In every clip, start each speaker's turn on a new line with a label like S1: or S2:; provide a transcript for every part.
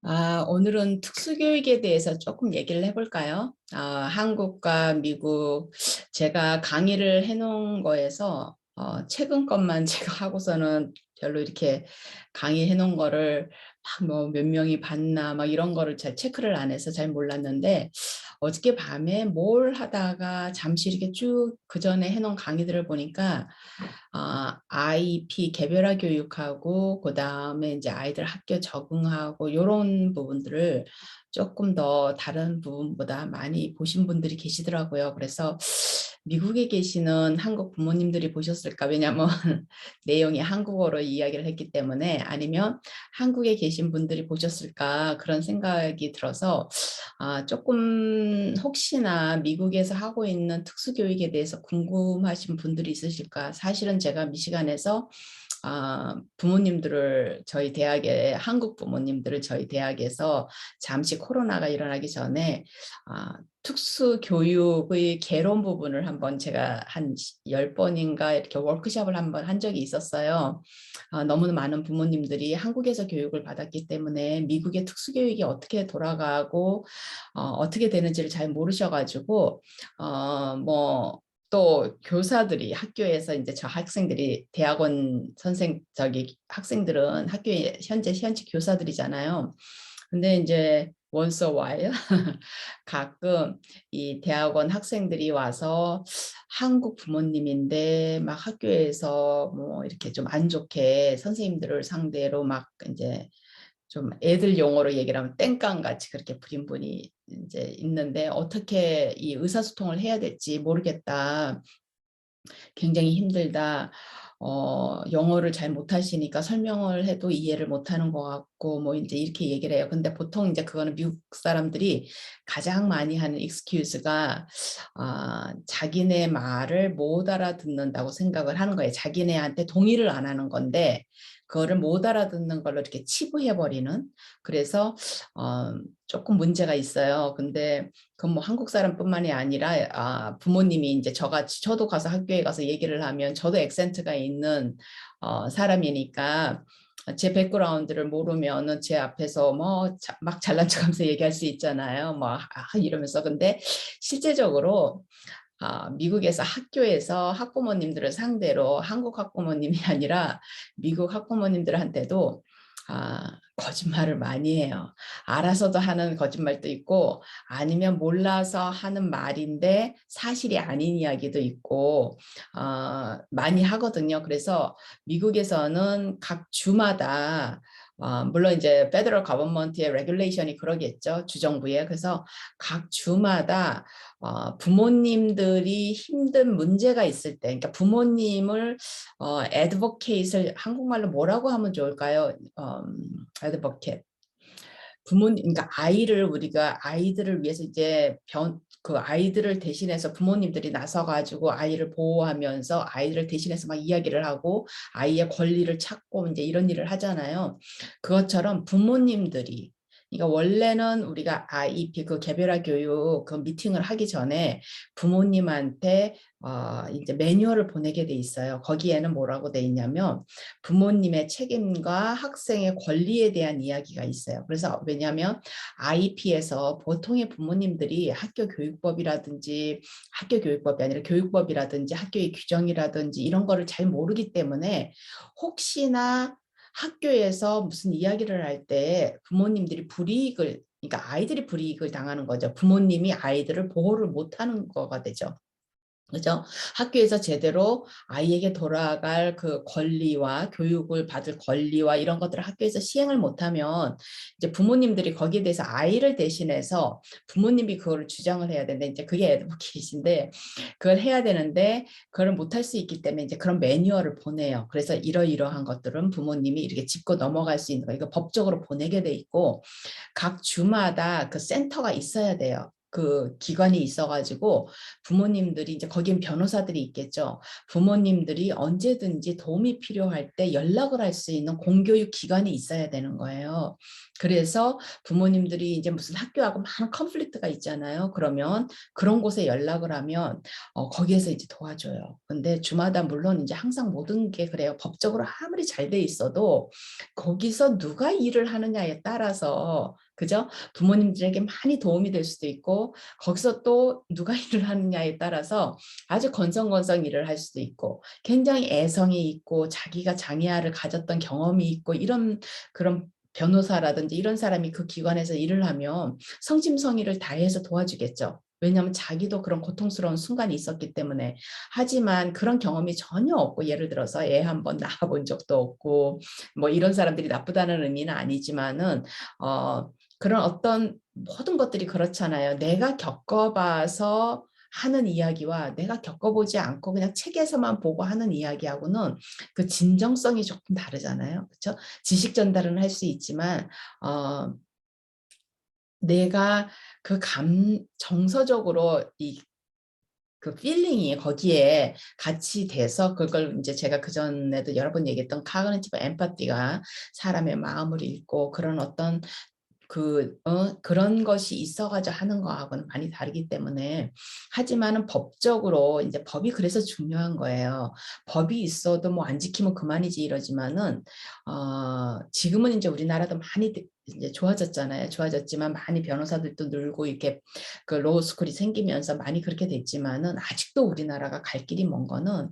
S1: 오늘은 특수교육에 대해서 조금 얘기를 해볼까요? 한국과 미국, 제가 강의를 해놓은 거에서 최근 것만 제가 하고서는 별로 이렇게 강의해 놓은 거를 막 뭐 몇 명이 봤나 막 이런 거를 잘 체크를 안 해서 잘 몰랐는데 어저께 밤에 뭘 하다가 잠시 이렇게 쭉 그 전에 해놓은 강의들을 보니까 IEP 개별화 교육하고 그다음에 이제 아이들 학교 적응하고 이런 부분들을 조금 더 다른 부분보다 많이 보신 분들이 계시더라고요. 그래서 미국에 계시는 한국 부모님들이 보셨을까? 왜냐하면 내용이 한국어로 이야기를 했기 때문에 아니면 한국에 계신 분들이 보셨을까? 그런 생각이 들어서 조금 혹시나 미국에서 하고 있는 특수교육에 대해서 궁금하신 분들이 있으실까? 사실은 제가 미시간에서 부모님들을 저희 대학에 한국 부모님들을 저희 대학에서 잠시 코로나가 일어나기 전에 특수교육의 개론 부분을 한번 제가 한 10번인가 이렇게 워크숍을 한번 한 적이 있었어요. 너무 많은 부모님들이 한국에서 교육을 받았기 때문에 미국의 특수교육이 어떻게 돌아가고 어떻게 되는지를 잘 모르셔가지고 또 교사들이 학교에서 이제 저 학생들이 대학원 저기 학생들은 학교에 현재 교사들이잖아요. 근데 이제 once a while 가끔 이 대학원 학생들이 와서 한국 부모님인데 막 학교에서 뭐 이렇게 좀 안 좋게 선생님들을 상대로 막 이제 좀 애들 용어로 얘기를 하면 땡깡 같이 그렇게 부린 분이 이제 있는데 어떻게 이 의사소통을 해야 될지 모르겠다. 굉장히 힘들다. 영어를 잘 못하시니까 설명을 해도 이해를 못하는 것 같고 뭐 이제 이렇게 얘기를 해요. 근데 보통 이제 그거는 미국 사람들이 가장 많이 하는 excuse가 자기네 말을 못 알아듣는다고 생각을 하는 거예요. 자기네한테 동의를 안 하는 건데 그거를 못 알아듣는 걸로 이렇게 치부해버리는. 그래서 조금 문제가 있어요. 근데 그건 뭐 한국 사람뿐만이 아니라 부모님이 이제 저같이 저도 가서 학교에 가서 얘기를 하면 저도 액센트가 있는 사람이니까 제 백그라운드를 모르면은 제 앞에서 뭐 막 잘난 척하면서 얘기할 수 있잖아요. 뭐 이러면서 근데 실제적으로 미국에서 학교에서 학부모님들을 상대로 한국 학부모님이 아니라 미국 학부모님들한테도 거짓말을 많이 해요. 알아서도 하는 거짓말도 있고 아니면 몰라서 하는 말인데 사실이 아닌 이야기도 있고 많이 하거든요. 그래서 미국에서는 각 주마다 물론 이제 페더럴 거버먼트의 레귤레이션이 그러겠죠. 주정부에. 그래서 각 주마다 부모님들이 힘든 문제가 있을 때, 그러니까 부모님을 advocate을 한국말로 뭐라고 하면 좋을까요? advocate. 부모님, 그러니까 우리가 아이들을 위해서 이제 그 아이들을 대신해서 부모님들이 나서가지고 아이를 보호하면서 아이들을 대신해서 막 이야기를 하고 아이의 권리를 찾고 이제 이런 일을 하잖아요. 그것처럼 부모님들이 그러니까 원래는 우리가 IEP 그 개별화 교육 그 미팅을 하기 전에 부모님한테 이제 매뉴얼을 보내게 돼 있어요. 거기에는 뭐라고 돼 있냐면 부모님의 책임과 학생의 권리에 대한 이야기가 있어요. 그래서 왜냐하면 IEP에서 보통의 부모님들이 학교 교육법이 아니라 교육법이라든지 학교의 규정이라든지 이런 거를 잘 모르기 때문에 혹시나 학교에서 무슨 이야기를 할 때 부모님들이 그러니까 아이들이 불이익을 당하는 거죠. 부모님이 아이들을 보호를 못하는 거가 되죠. 그죠? 학교에서 제대로 아이에게 돌아갈 그 권리와 교육을 받을 권리와 이런 것들을 학교에서 시행을 못하면 이제 부모님들이 거기에 대해서 아이를 대신해서 부모님이 그거를 주장을 해야 되는데 이제 그게 애드보케이트인데 그걸 해야 되는데 그걸 못할 수 있기 때문에 이제 그런 매뉴얼을 보내요. 그래서 이러이러한 것들은 부모님이 이렇게 짚고 넘어갈 수 있는 거 이거 법적으로 보내게 돼 있고 각 주마다 그 센터가 있어야 돼요. 그 기관이 있어가지고 부모님들이 이제 거긴 변호사들이 있겠죠. 부모님들이 언제든지 도움이 필요할 때 연락을 할 수 있는 공교육 기관이 있어야 되는 거예요. 그래서 부모님들이 이제 무슨 학교하고 많은 컨플릭트가 있잖아요. 그러면 그런 곳에 연락을 하면 거기에서 이제 도와줘요. 근데 주마다 물론 이제 항상 모든 게 그래요. 법적으로 아무리 잘 돼 있어도 거기서 누가 일을 하느냐에 따라서 그죠? 부모님들에게 많이 도움이 될 수도 있고 거기서 또 누가 일을 하느냐에 따라서 아주 건성건성 일을 할 수도 있고 굉장히 애성이 있고 자기가 장애아를 가졌던 경험이 있고 이런 그런 변호사라든지 이런 사람이 그 기관에서 일을 하면 성심성의를 다해서 도와주겠죠. 왜냐하면 자기도 그런 고통스러운 순간이 있었기 때문에. 하지만 그런 경험이 전혀 없고 예를 들어서 애 한 번 낳아본 적도 없고 뭐 이런 사람들이 나쁘다는 의미는 아니지만은 그런 어떤 모든 것들이 그렇잖아요. 내가 겪어봐서 하는 이야기와 내가 겪어보지 않고 그냥 책에서만 보고 하는 이야기하고는 그 진정성이 조금 다르잖아요. 그렇죠? 지식 전달은 할 수 있지만 내가 그 정서적으로 그 필링이 거기에 같이 돼서 그걸 이제 제가 그전에도 여러 번 얘기했던 카그니티브 엠파티가 사람의 마음을 읽고 그런 어떤 그런 것이 있어가지고 하는 거하고는 많이 다르기 때문에 하지만은 법적으로 이제 법이 그래서 중요한 거예요. 법이 있어도 뭐 안 지키면 그만이지 이러지만은 지금은 이제 우리나라도 많이 이제 좋아졌잖아요. 좋아졌지만 많이 변호사들도 늘고 이렇게 그 로스쿨이 생기면서 많이 그렇게 됐지만은 아직도 우리나라가 갈 길이 먼 거는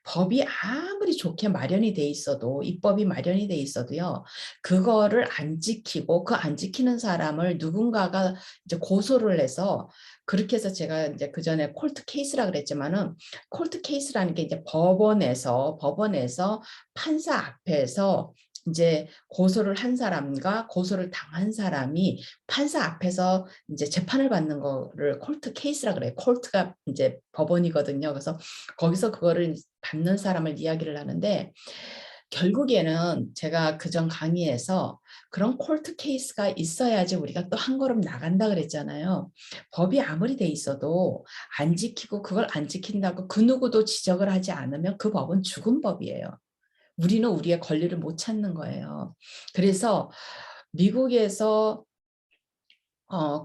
S1: 법이 아무리 좋게 마련이 돼 있어도 입법이 마련이 돼 있어도요. 그거를 안 지키고 그 안 지키는 사람을 누군가가 이제 고소를 해서 그렇게 해서 제가 이제 그전에 콜트 케이스라 그랬지만은 콜트 케이스라는 게 이제 법원에서 판사 앞에서 이제 고소를 한 사람과 고소를 당한 사람이 판사 앞에서 이제 재판을 받는 거를 콜트 케이스라 그래요. 콜트가 이제 법원이거든요. 그래서 거기서 그거를 받는 사람을 이야기를 하는데 결국에는 제가 그전 강의에서 그런 콜트 케이스가 있어야지 우리가 또 한 걸음 나간다 그랬잖아요. 법이 아무리 돼 있어도 안 지키고 그걸 안 지킨다고 그 누구도 지적을 하지 않으면 그 법은 죽은 법이에요. 우리는 우리의 권리를 못 찾는 거예요. 그래서 미국에서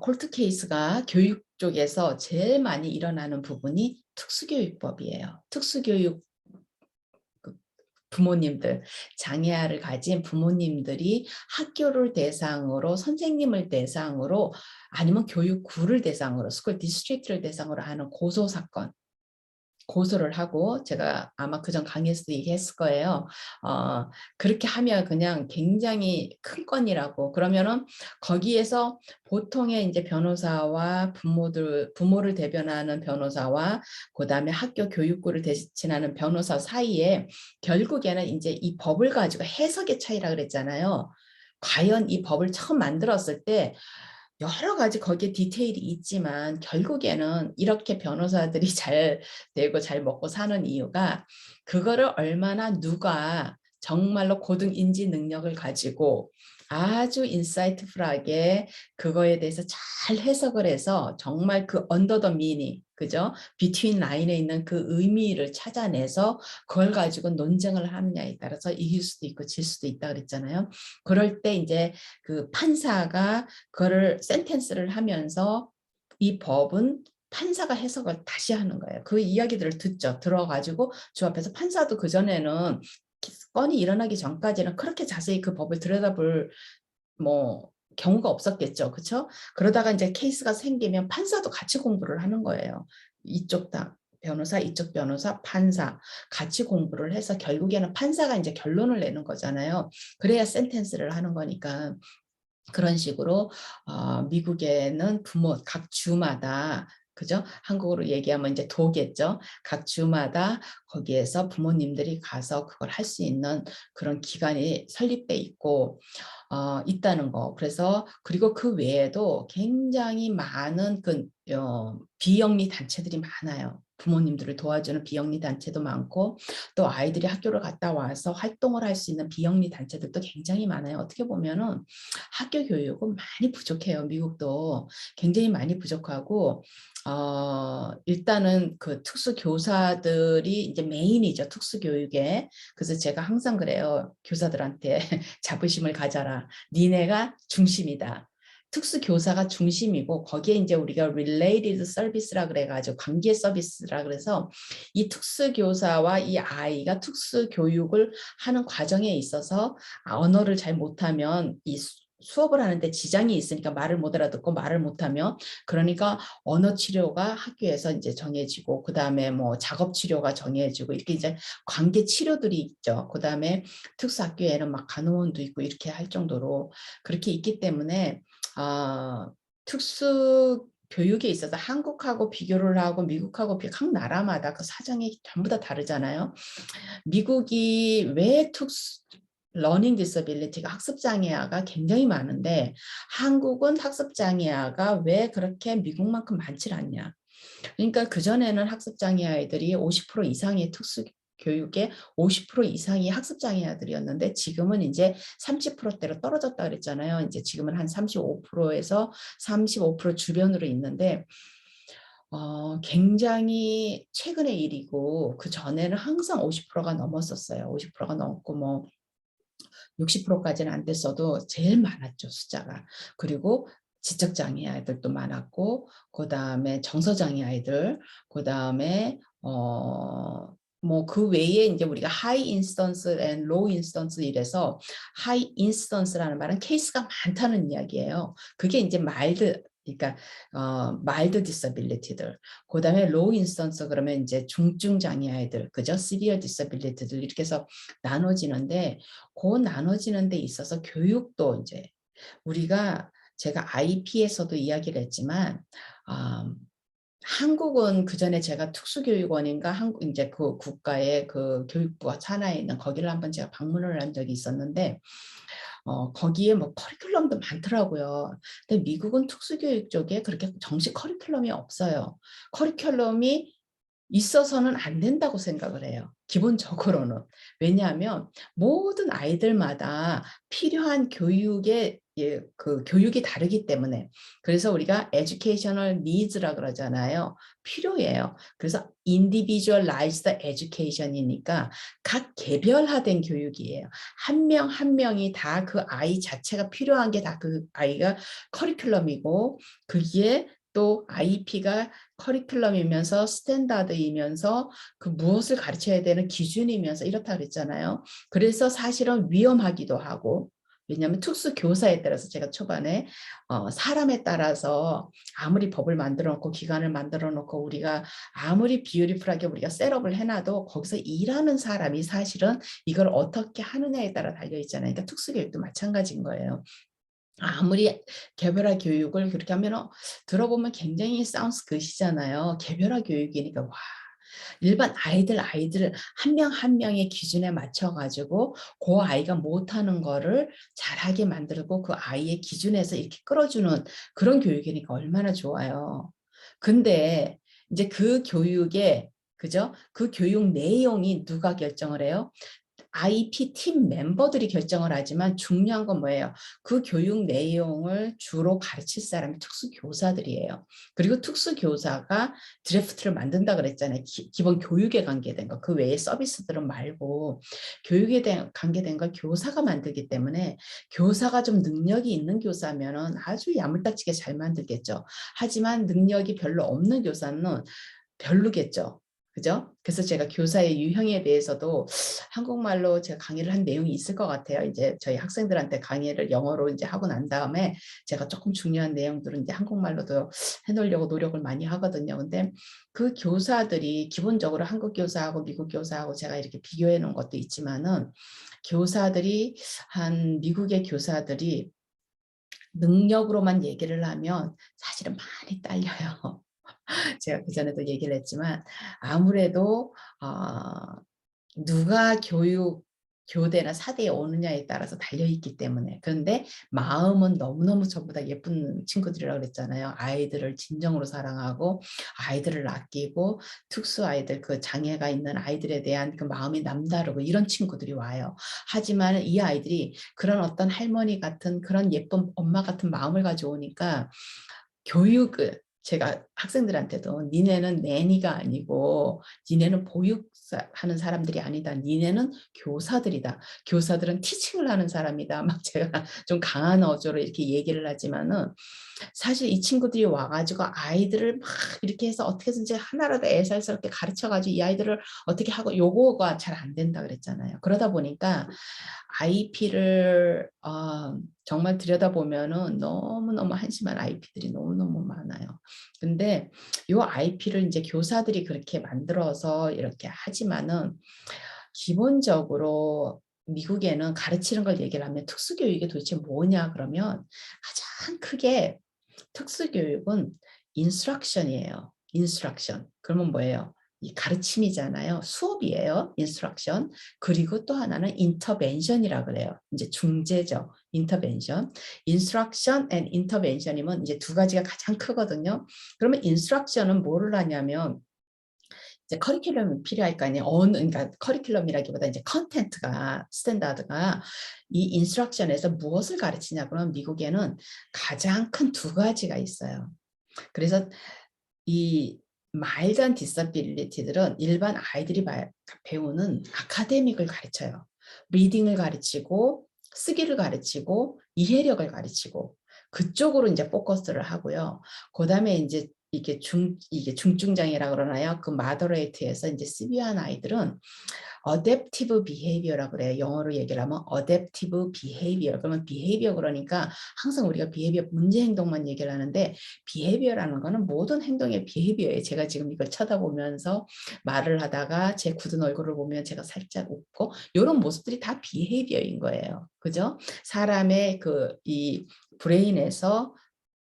S1: 콜트 케이스가 교육 쪽에서 제일 많이 일어나는 부분이 특수교육법이에요. 특수교육 부모님들, 장애아를 가진 부모님들이 학교를 대상으로 선생님을 대상으로 아니면 교육구를 대상으로 스쿨 디스트릭트를 대상으로 하는 고소사건 고소를 하고 제가 아마 그전 강의에서도 얘기했을 거예요. 그렇게 하면 그냥 굉장히 큰 건이라고. 그러면은 거기에서 보통의 이제 변호사와 부모를 대변하는 변호사와 그다음에 학교 교육부를 대신하는 변호사 사이에 결국에는 이제 이 법을 가지고 해석의 차이라 그랬잖아요. 과연 이 법을 처음 만들었을 때 여러 가지 거기에 디테일이 있지만 결국에는 이렇게 변호사들이 잘 되고 잘 먹고 사는 이유가 그거를 얼마나 누가 정말로 고등 인지 능력을 가지고 아주 인사이트풀하게 그거에 대해서 잘 해석을 해서 정말 그 언더 더 미닝 그죠? 비트윈 라인에 있는 그 의미를 찾아내서 그걸 가지고 논쟁을 하느냐에 따라서 이길 수도 있고 질 수도 있다 그랬잖아요. 그럴 때 이제 그 판사가 그거를 센텐스를 하면서 이 법은 판사가 해석을 다시 하는 거예요. 그 이야기들을 듣죠. 들어가지고 주 앞에서 판사도 그전에는 건이 일어나기 전까지는 그렇게 자세히 그 법을 들여다볼 뭐 경우가 없었겠죠. 그렇죠? 그러다가 이제 케이스가 생기면 판사도 같이 공부를 하는 거예요. 이쪽 다 변호사, 이쪽 변호사, 판사 같이 공부를 해서 결국에는 판사가 이제 결론을 내는 거잖아요. 그래야 센텐스를 하는 거니까. 그런 식으로 미국에는 각 주마다 그죠? 한국으로 얘기하면 이제 도겠죠. 각 주마다 거기에서 부모님들이 가서 그걸 할 수 있는 그런 기관이 설립돼 있고 있다는 거. 그래서 그리고 그 외에도 굉장히 많은 그 비영리 단체들이 많아요. 부모님들을 도와주는 비영리 단체도 많고 또 아이들이 학교를 갔다 와서 활동을 할 수 있는 비영리 단체들도 굉장히 많아요. 어떻게 보면은 학교 교육은 많이 부족해요. 미국도 굉장히 많이 부족하고 일단은 그 특수 교사들이 이제 메인이죠. 특수 교육에. 그래서 제가 항상 그래요. 교사들한테 자부심을 가져라. 니네가 중심이다. 특수 교사가 중심이고 거기에 이제 우리가 related service라 그래가지고 관계 서비스라 그래서 이 특수 교사와 이 아이가 특수 교육을 하는 과정에 있어서 언어를 잘 못하면 이 수업을 하는데 지장이 있으니까 말을 못 알아듣고 말을 못하면 그러니까 언어 치료가 학교에서 이제 정해지고 그 다음에 뭐 작업 치료가 정해지고 이렇게 이제 관계 치료들이 있죠. 그 다음에 특수 학교에는 막 간호원도 있고 이렇게 할 정도로 그렇게 있기 때문에 특수 교육에 있어서 한국하고 비교를 하고 미국하고 각 나라마다 그 사정이 전부 다 다르잖아요. 미국이 왜 러닝 디서빌리티가 학습장애아가 굉장히 많은데 한국은 학습장애아가 왜 그렇게 미국만큼 많지 않냐. 그러니까 그전에는 학습장애 아이들이 50% 이상의 특수교육에 50% 이상이 학습장애 아들이었는데 지금은 이제 30%대로 떨어졌다 그랬잖아요. 이제 지금은 한 35%에서 35% 주변으로 있는데 굉장히 최근의 일이고 그 전에는 항상 50%가 넘었었어요. 50%가 넘고 뭐 60%까지는 안 됐어도 제일 많았죠, 숫자가. 그리고 지적장애 아이들도 많았고 그다음에 정서장애 아이들, 그다음에 뭐 그 외에 이제 우리가 하이 인스턴스 앤 로우 인스턴스 이래서 하이 인스턴스라는 말은 케이스가 많다는 이야기예요. 그게 이제 마일드 그러니까 마일드 디서빌리티들. 그다음에 로우 인스턴스 그러면 이제 중증 장애 아이들, 그죠? 시비어 디서빌리티들 이렇게 해서 나눠지는데 그 나눠지는 데 있어서 교육도 이제 우리가 제가 IP에서도 이야기를 했지만 한국은 그 전에 제가 특수교육원인가 한국 이제 그 국가의 그 교육부가 산하에 있는 거기를 한번 제가 방문을 한 적이 있었는데 거기에 뭐 커리큘럼도 많더라고요. 근데 미국은 특수교육 쪽에 그렇게 정식 커리큘럼이 없어요. 커리큘럼이 있어서는 안 된다고 생각을 해요. 기본적으로는. 왜냐하면 모든 아이들마다 필요한 교육의 그 교육이 다르기 때문에 그래서 우리가 educational needs라 그러잖아요. 필요해요. 그래서 individualized education이니까 각 개별화된 교육이에요. 한 명 한 명이 다 그 아이 자체가 필요한 게 다 그 아이가 커리큘럼이고 그게 또 IP가 커리큘럼이면서 스탠다드이면서 그 무엇을 가르쳐야 되는 기준이면서 이렇다 그랬잖아요. 그래서 사실은 위험하기도 하고 왜냐하면 특수 교사에 따라서 제가 초반에 사람에 따라서 아무리 법을 만들어 놓고 기관을 만들어 놓고 우리가 아무리 비유리풀하게 우리가 셋업을 해놔도 거기서 일하는 사람이 사실은 이걸 어떻게 하느냐에 따라 달려 있잖아요. 그러니까 특수교육도 마찬가지인 거예요. 아무리 개별화 교육을 그렇게 하면 들어보면 굉장히 사운드 굿이잖아요. 개별화 교육이니까 와 일반 아이들 한 명 한 명의 기준에 맞춰 가지고 그 아이가 못하는 거를 잘하게 만들고 그 아이의 기준에서 이렇게 끌어주는 그런 교육이니까 얼마나 좋아요. 근데 이제 그 교육에 그죠? 그 교육 내용이 누가 결정을 해요? IP 팀 멤버들이 결정을 하지만 중요한 건 뭐예요? 그 교육 내용을 주로 가르칠 사람이 특수교사들이에요. 그리고 특수교사가 드래프트를 만든다 그랬잖아요. 기본 교육에 관계된 거. 그 외에 서비스들은 말고 교육에 대한 관계된 걸 교사가 만들기 때문에 교사가 좀 능력이 있는 교사면 아주 야물딱지게 잘 만들겠죠. 하지만 능력이 별로 없는 교사는 별로겠죠. 그죠? 그래서 제가 교사의 유형에 대해서도 한국말로 제가 강의를 한 내용이 있을 것 같아요. 이제 저희 학생들한테 강의를 영어로 이제 하고 난 다음에 제가 조금 중요한 내용들은 이제 한국말로도 해놓으려고 노력을 많이 하거든요. 근데 그 교사들이 기본적으로 한국 교사하고 미국 교사하고 제가 이렇게 비교해 놓은 것도 있지만은 교사들이 미국의 교사들이 능력으로만 얘기를 하면 사실은 많이 딸려요. 제가 그전에도 얘기를 했지만 아무래도 누가 교육 교대나 사대에 오느냐에 따라서 달려있기 때문에. 그런데 마음은 너무너무 전부 다 예쁜 친구들이라고 그랬잖아요. 아이들을 진정으로 사랑하고 아이들을 아끼고 특수 아이들, 그 장애가 있는 아이들에 대한 그 마음이 남다르고 이런 친구들이 와요. 하지만 이 아이들이 그런 어떤 할머니 같은 그런 예쁜 엄마 같은 마음을 가져오니까 교육을 제가 학생들한테도 니네는 내니가 아니고 니네는 보육하는 사람들이 아니다. 니네는 교사들이다. 교사들은 티칭을 하는 사람이다. 막 제가 좀 강한 어조로 이렇게 얘기를 하지만은 사실 이 친구들이 와가지고 아이들을 막 이렇게 해서 어떻게든지 하나라도 애살스럽게 가르쳐가지고 이 아이들을 어떻게 하고 요거가 잘 안 된다 그랬잖아요. 그러다 보니까 IP를 정말 들여다보면은 너무너무 한심한 IP들이 너무너무 많아요. 근데 이 IP를 이제 교사들이 그렇게 만들어서 이렇게 하지만은 기본적으로 미국에는 가르치는 걸 얘기를 하면 특수교육이 도대체 뭐냐 그러면 가장 크게 특수교육은 인스트럭션이에요. 인스트럭션. 그러면 뭐예요? 이 가르침이잖아요. 수업이에요. 인스트럭션. 그리고 또 하나는 인터벤션이라 그래요. 이제 중재죠. 인터벤션. 인스트럭션 앤 인터벤션이면 이제 두 가지가 가장 크거든요. 그러면 인스트럭션은 뭐를 하냐면 이제 커리큘럼이 필요할 거 아니에요. 그러니까 커리큘럼이라기보다 이제 컨텐츠가 스탠다드가 이 인스트럭션에서 무엇을 가르치냐 그러면 미국에는 가장 큰 두 가지가 있어요. 그래서 이 마일드 한 디서빌리티들은 일반 아이들이 배우는 아카데믹을 가르쳐요. 리딩을 가르치고 쓰기를 가르치고 이해력을 가르치고 그쪽으로 이제 포커스를 하고요. 그다음에 이제 이게 중증장애라 그러나요? 그 마더레이트에서 이제 시비한 아이들은 adaptive behavior라고 그래요. 영어로 얘기를 하면 adaptive behavior. 그러면 behavior 그러니까 항상 우리가 behavior 문제 행동만 얘기를 하는데 behavior라는 거는 모든 행동의 behavior예요. 제가 지금 이걸 쳐다보면서 말을 하다가 제 굳은 얼굴을 보면 제가 살짝 웃고 이런 모습들이 다 behavior인 거예요. 그죠? 사람의 이 브레인에서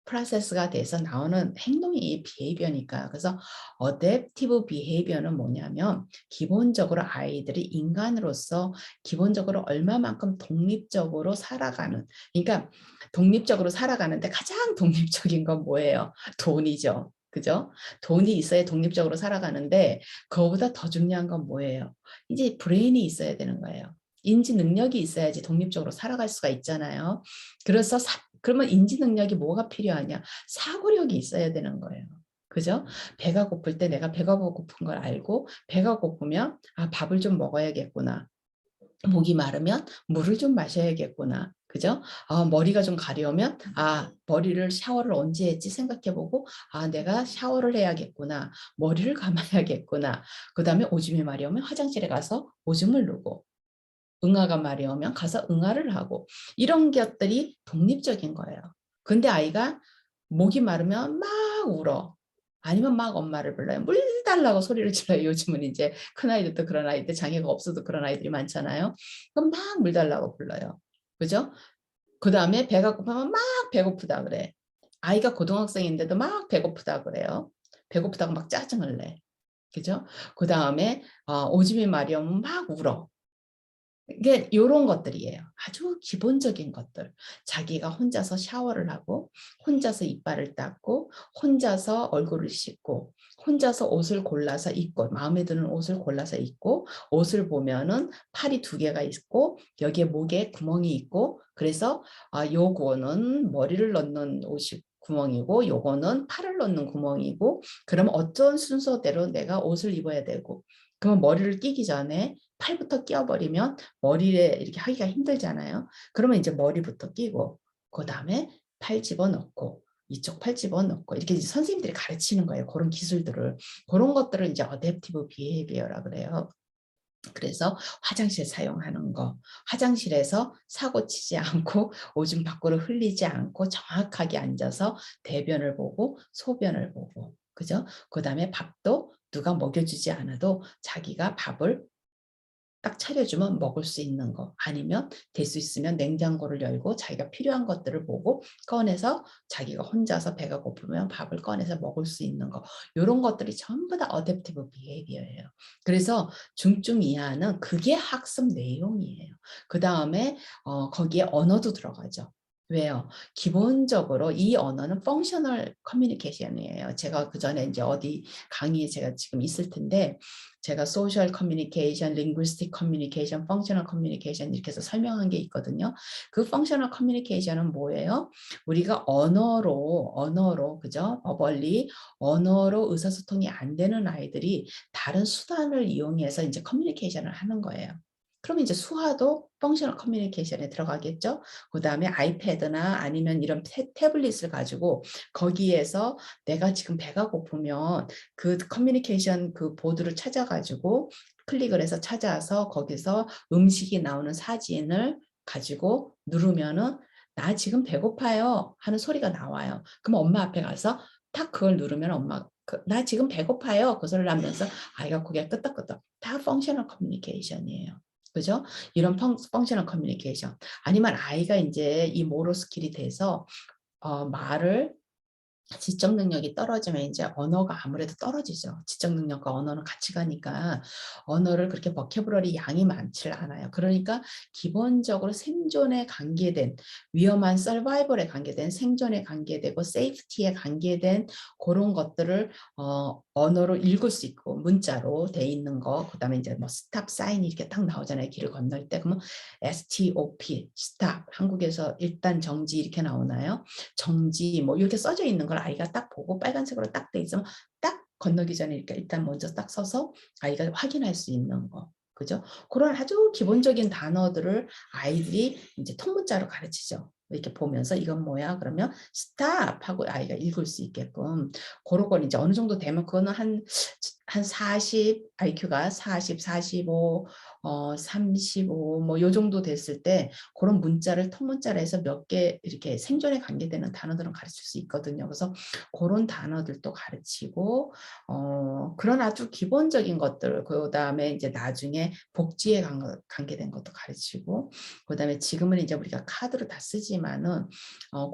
S1: 프로세스가 돼서 나오는 행동이 비헤이비어니까. 그래서 어댑티브 비헤이비어는 뭐냐면 기본적으로 아이들이 인간으로서 기본적으로 얼마만큼 독립적으로 살아가는, 그러니까 독립적으로 살아가는데 가장 독립적인 건 뭐예요? 돈이죠. 그죠? 돈이 있어야 독립적으로 살아가는데 그거보다 더 중요한 건 뭐예요? 이제 브레인이 있어야 되는 거예요. 인지 능력이 있어야지 독립적으로 살아갈 수가 있잖아요. 그래서 그러면 인지 능력이 뭐가 필요하냐? 사고력이 있어야 되는 거예요. 그죠? 배가 고플 때 내가 배가 고픈 걸 알고 배가 고프면 밥을 좀 먹어야겠구나. 목이 마르면 물을 좀 마셔야겠구나. 그죠? 머리가 좀 가려우면 머리를 샤워를 언제 했지 생각해보고 내가 샤워를 해야겠구나. 머리를 감아야겠구나. 그 다음에 오줌이 마려우면 화장실에 가서 오줌을 누고 응아가 마려우면 가서 응아를 하고 이런 것들이 독립적인 거예요. 근데 아이가 목이 마르면 막 울어. 아니면 막 엄마를 불러요. 물 달라고 소리를 질러요. 요즘은 이제 큰 아이들도 그런 아이들, 장애가 없어도 그런 아이들이 많잖아요. 그럼 막 물 달라고 불러요. 그죠? 그 다음에 배가 고프면 막 배고프다 그래. 아이가 고등학생인데도 막 배고프다 그래요. 배고프다고 막 짜증을 내. 그죠? 그 다음에 오줌이 마려우면 막 울어. 이게 요런 것들이에요. 아주 기본적인 것들. 자기가 혼자서 샤워를 하고 혼자서 이빨을 닦고 혼자서 얼굴을 씻고 혼자서 옷을 골라서 입고 마음에 드는 옷을 골라서 입고 옷을 보면은 팔이 두 개가 있고 여기에 목에 구멍이 있고 그래서 요거는 머리를 넣는 옷이 구멍이고 요거는 팔을 넣는 구멍이고 그럼 어떤 순서대로 내가 옷을 입어야 되고 그러면 머리를 끼기 전에 팔부터 끼워버리면 머리에 이렇게 하기가 힘들잖아요. 그러면 이제 머리부터 끼고 그 다음에 팔 집어넣고 이쪽 팔 집어넣고 이렇게 이제 선생님들이 가르치는 거예요. 그런 기술들을. 그런 것들을 이제 어댑티브 비헤이비어라 그래요. 그래서 화장실 사용하는 거, 화장실에서 사고 치지 않고 오줌 밖으로 흘리지 않고 정확하게 앉아서 대변을 보고 소변을 보고, 그죠? 그 다음에 밥도 누가 먹여주지 않아도 자기가 밥을 딱 차려주면 먹을 수 있는 거, 아니면 될 수 있으면 냉장고를 열고 자기가 필요한 것들을 보고 꺼내서 자기가 혼자서 배가 고프면 밥을 꺼내서 먹을 수 있는 거, 이런 것들이 전부 다 어댑티브 비헤이비어예요. 그래서 중증 이하는 그게 학습 내용이에요. 그 다음에 거기에 언어도 들어가죠. 왜요? 기본적으로 이 언어는 펑셔널 커뮤니케이션이에요. 제가 그 전에 이제 어디 강의에 제가 지금 있을 텐데, 제가 소셜 커뮤니케이션, 링구스틱 커뮤니케이션, 펑셔널 커뮤니케이션 이렇게 해서 설명한 게 있거든요. 그 펑셔널 커뮤니케이션은 뭐예요? 우리가 언어로 그죠? 버벌리 언어로 의사소통이 안 되는 아이들이 다른 수단을 이용해서 이제 커뮤니케이션을 하는 거예요. 그럼 이제 수화도 펑셔널 커뮤니케이션에 들어가겠죠. 그 다음에 아이패드나 아니면 이런 태블릿을 가지고 거기에서 내가 지금 배가 고프면 그 커뮤니케이션 그 보드를 찾아가지고 클릭을 해서 찾아서 거기서 음식이 나오는 사진을 가지고 누르면은 나 지금 배고파요 하는 소리가 나와요. 그럼 엄마 앞에 가서 탁 그걸 누르면 엄마 나 지금 배고파요 그 소리를 하면서 아이가 고개 끄덕끄덕. 다 펑셔널 커뮤니케이션이에요. 그죠? 이런 펑셔널 커뮤니케이션. 아니면 아이가 이제 이 모로 스킬이 돼서 말을 지적 능력이 떨어지면 이제 언어가 아무래도 떨어지죠. 지적 능력과 언어는 같이 가니까 언어를 그렇게 버케브러리 양이 많지 않아요. 그러니까 기본적으로 생존에 관계된 위험한 서바이벌에 관계된 생존에 관계되고 세이프티에 관계된 그런 것들을 언어로 읽을 수 있고 문자로 돼 있는 거, 그다음에 이제 뭐 스탑 사인이 이렇게 딱 나오잖아요. 길을 건널 때 그러면 STOP 스탑, 한국에서 일단 정지 이렇게 나오나요? 정지 뭐 이렇게 써져 있는 걸 아이가 딱 보고 빨간색으로 딱 돼 있으면 딱 건너기 전에 이렇게 일단 먼저 딱 서서 아이가 확인할 수 있는 거. 그죠? 그런 아주 기본적인 단어들을 아이들이 이제 통문자로 가르치죠. 이렇게 보면서 이건 뭐야? 그러면 스탑 하고 아이가 읽을 수 있게끔. 그런 건 이제 어느 정도 되면 그거는 한 40, IQ가 40, 45, 35, 뭐 요 정도 됐을 때 그런 문자를 통문자로 해서 몇 개 이렇게 생존에 관계되는 단어들은 가르칠 수 있거든요. 그래서 그런 단어들도 가르치고, 그런 아주 기본적인 것들, 그 다음에 이제 나중에 복지에 관계된 것도 가르치고, 그 다음에 지금은 이제 우리가 카드로 다 쓰지만은,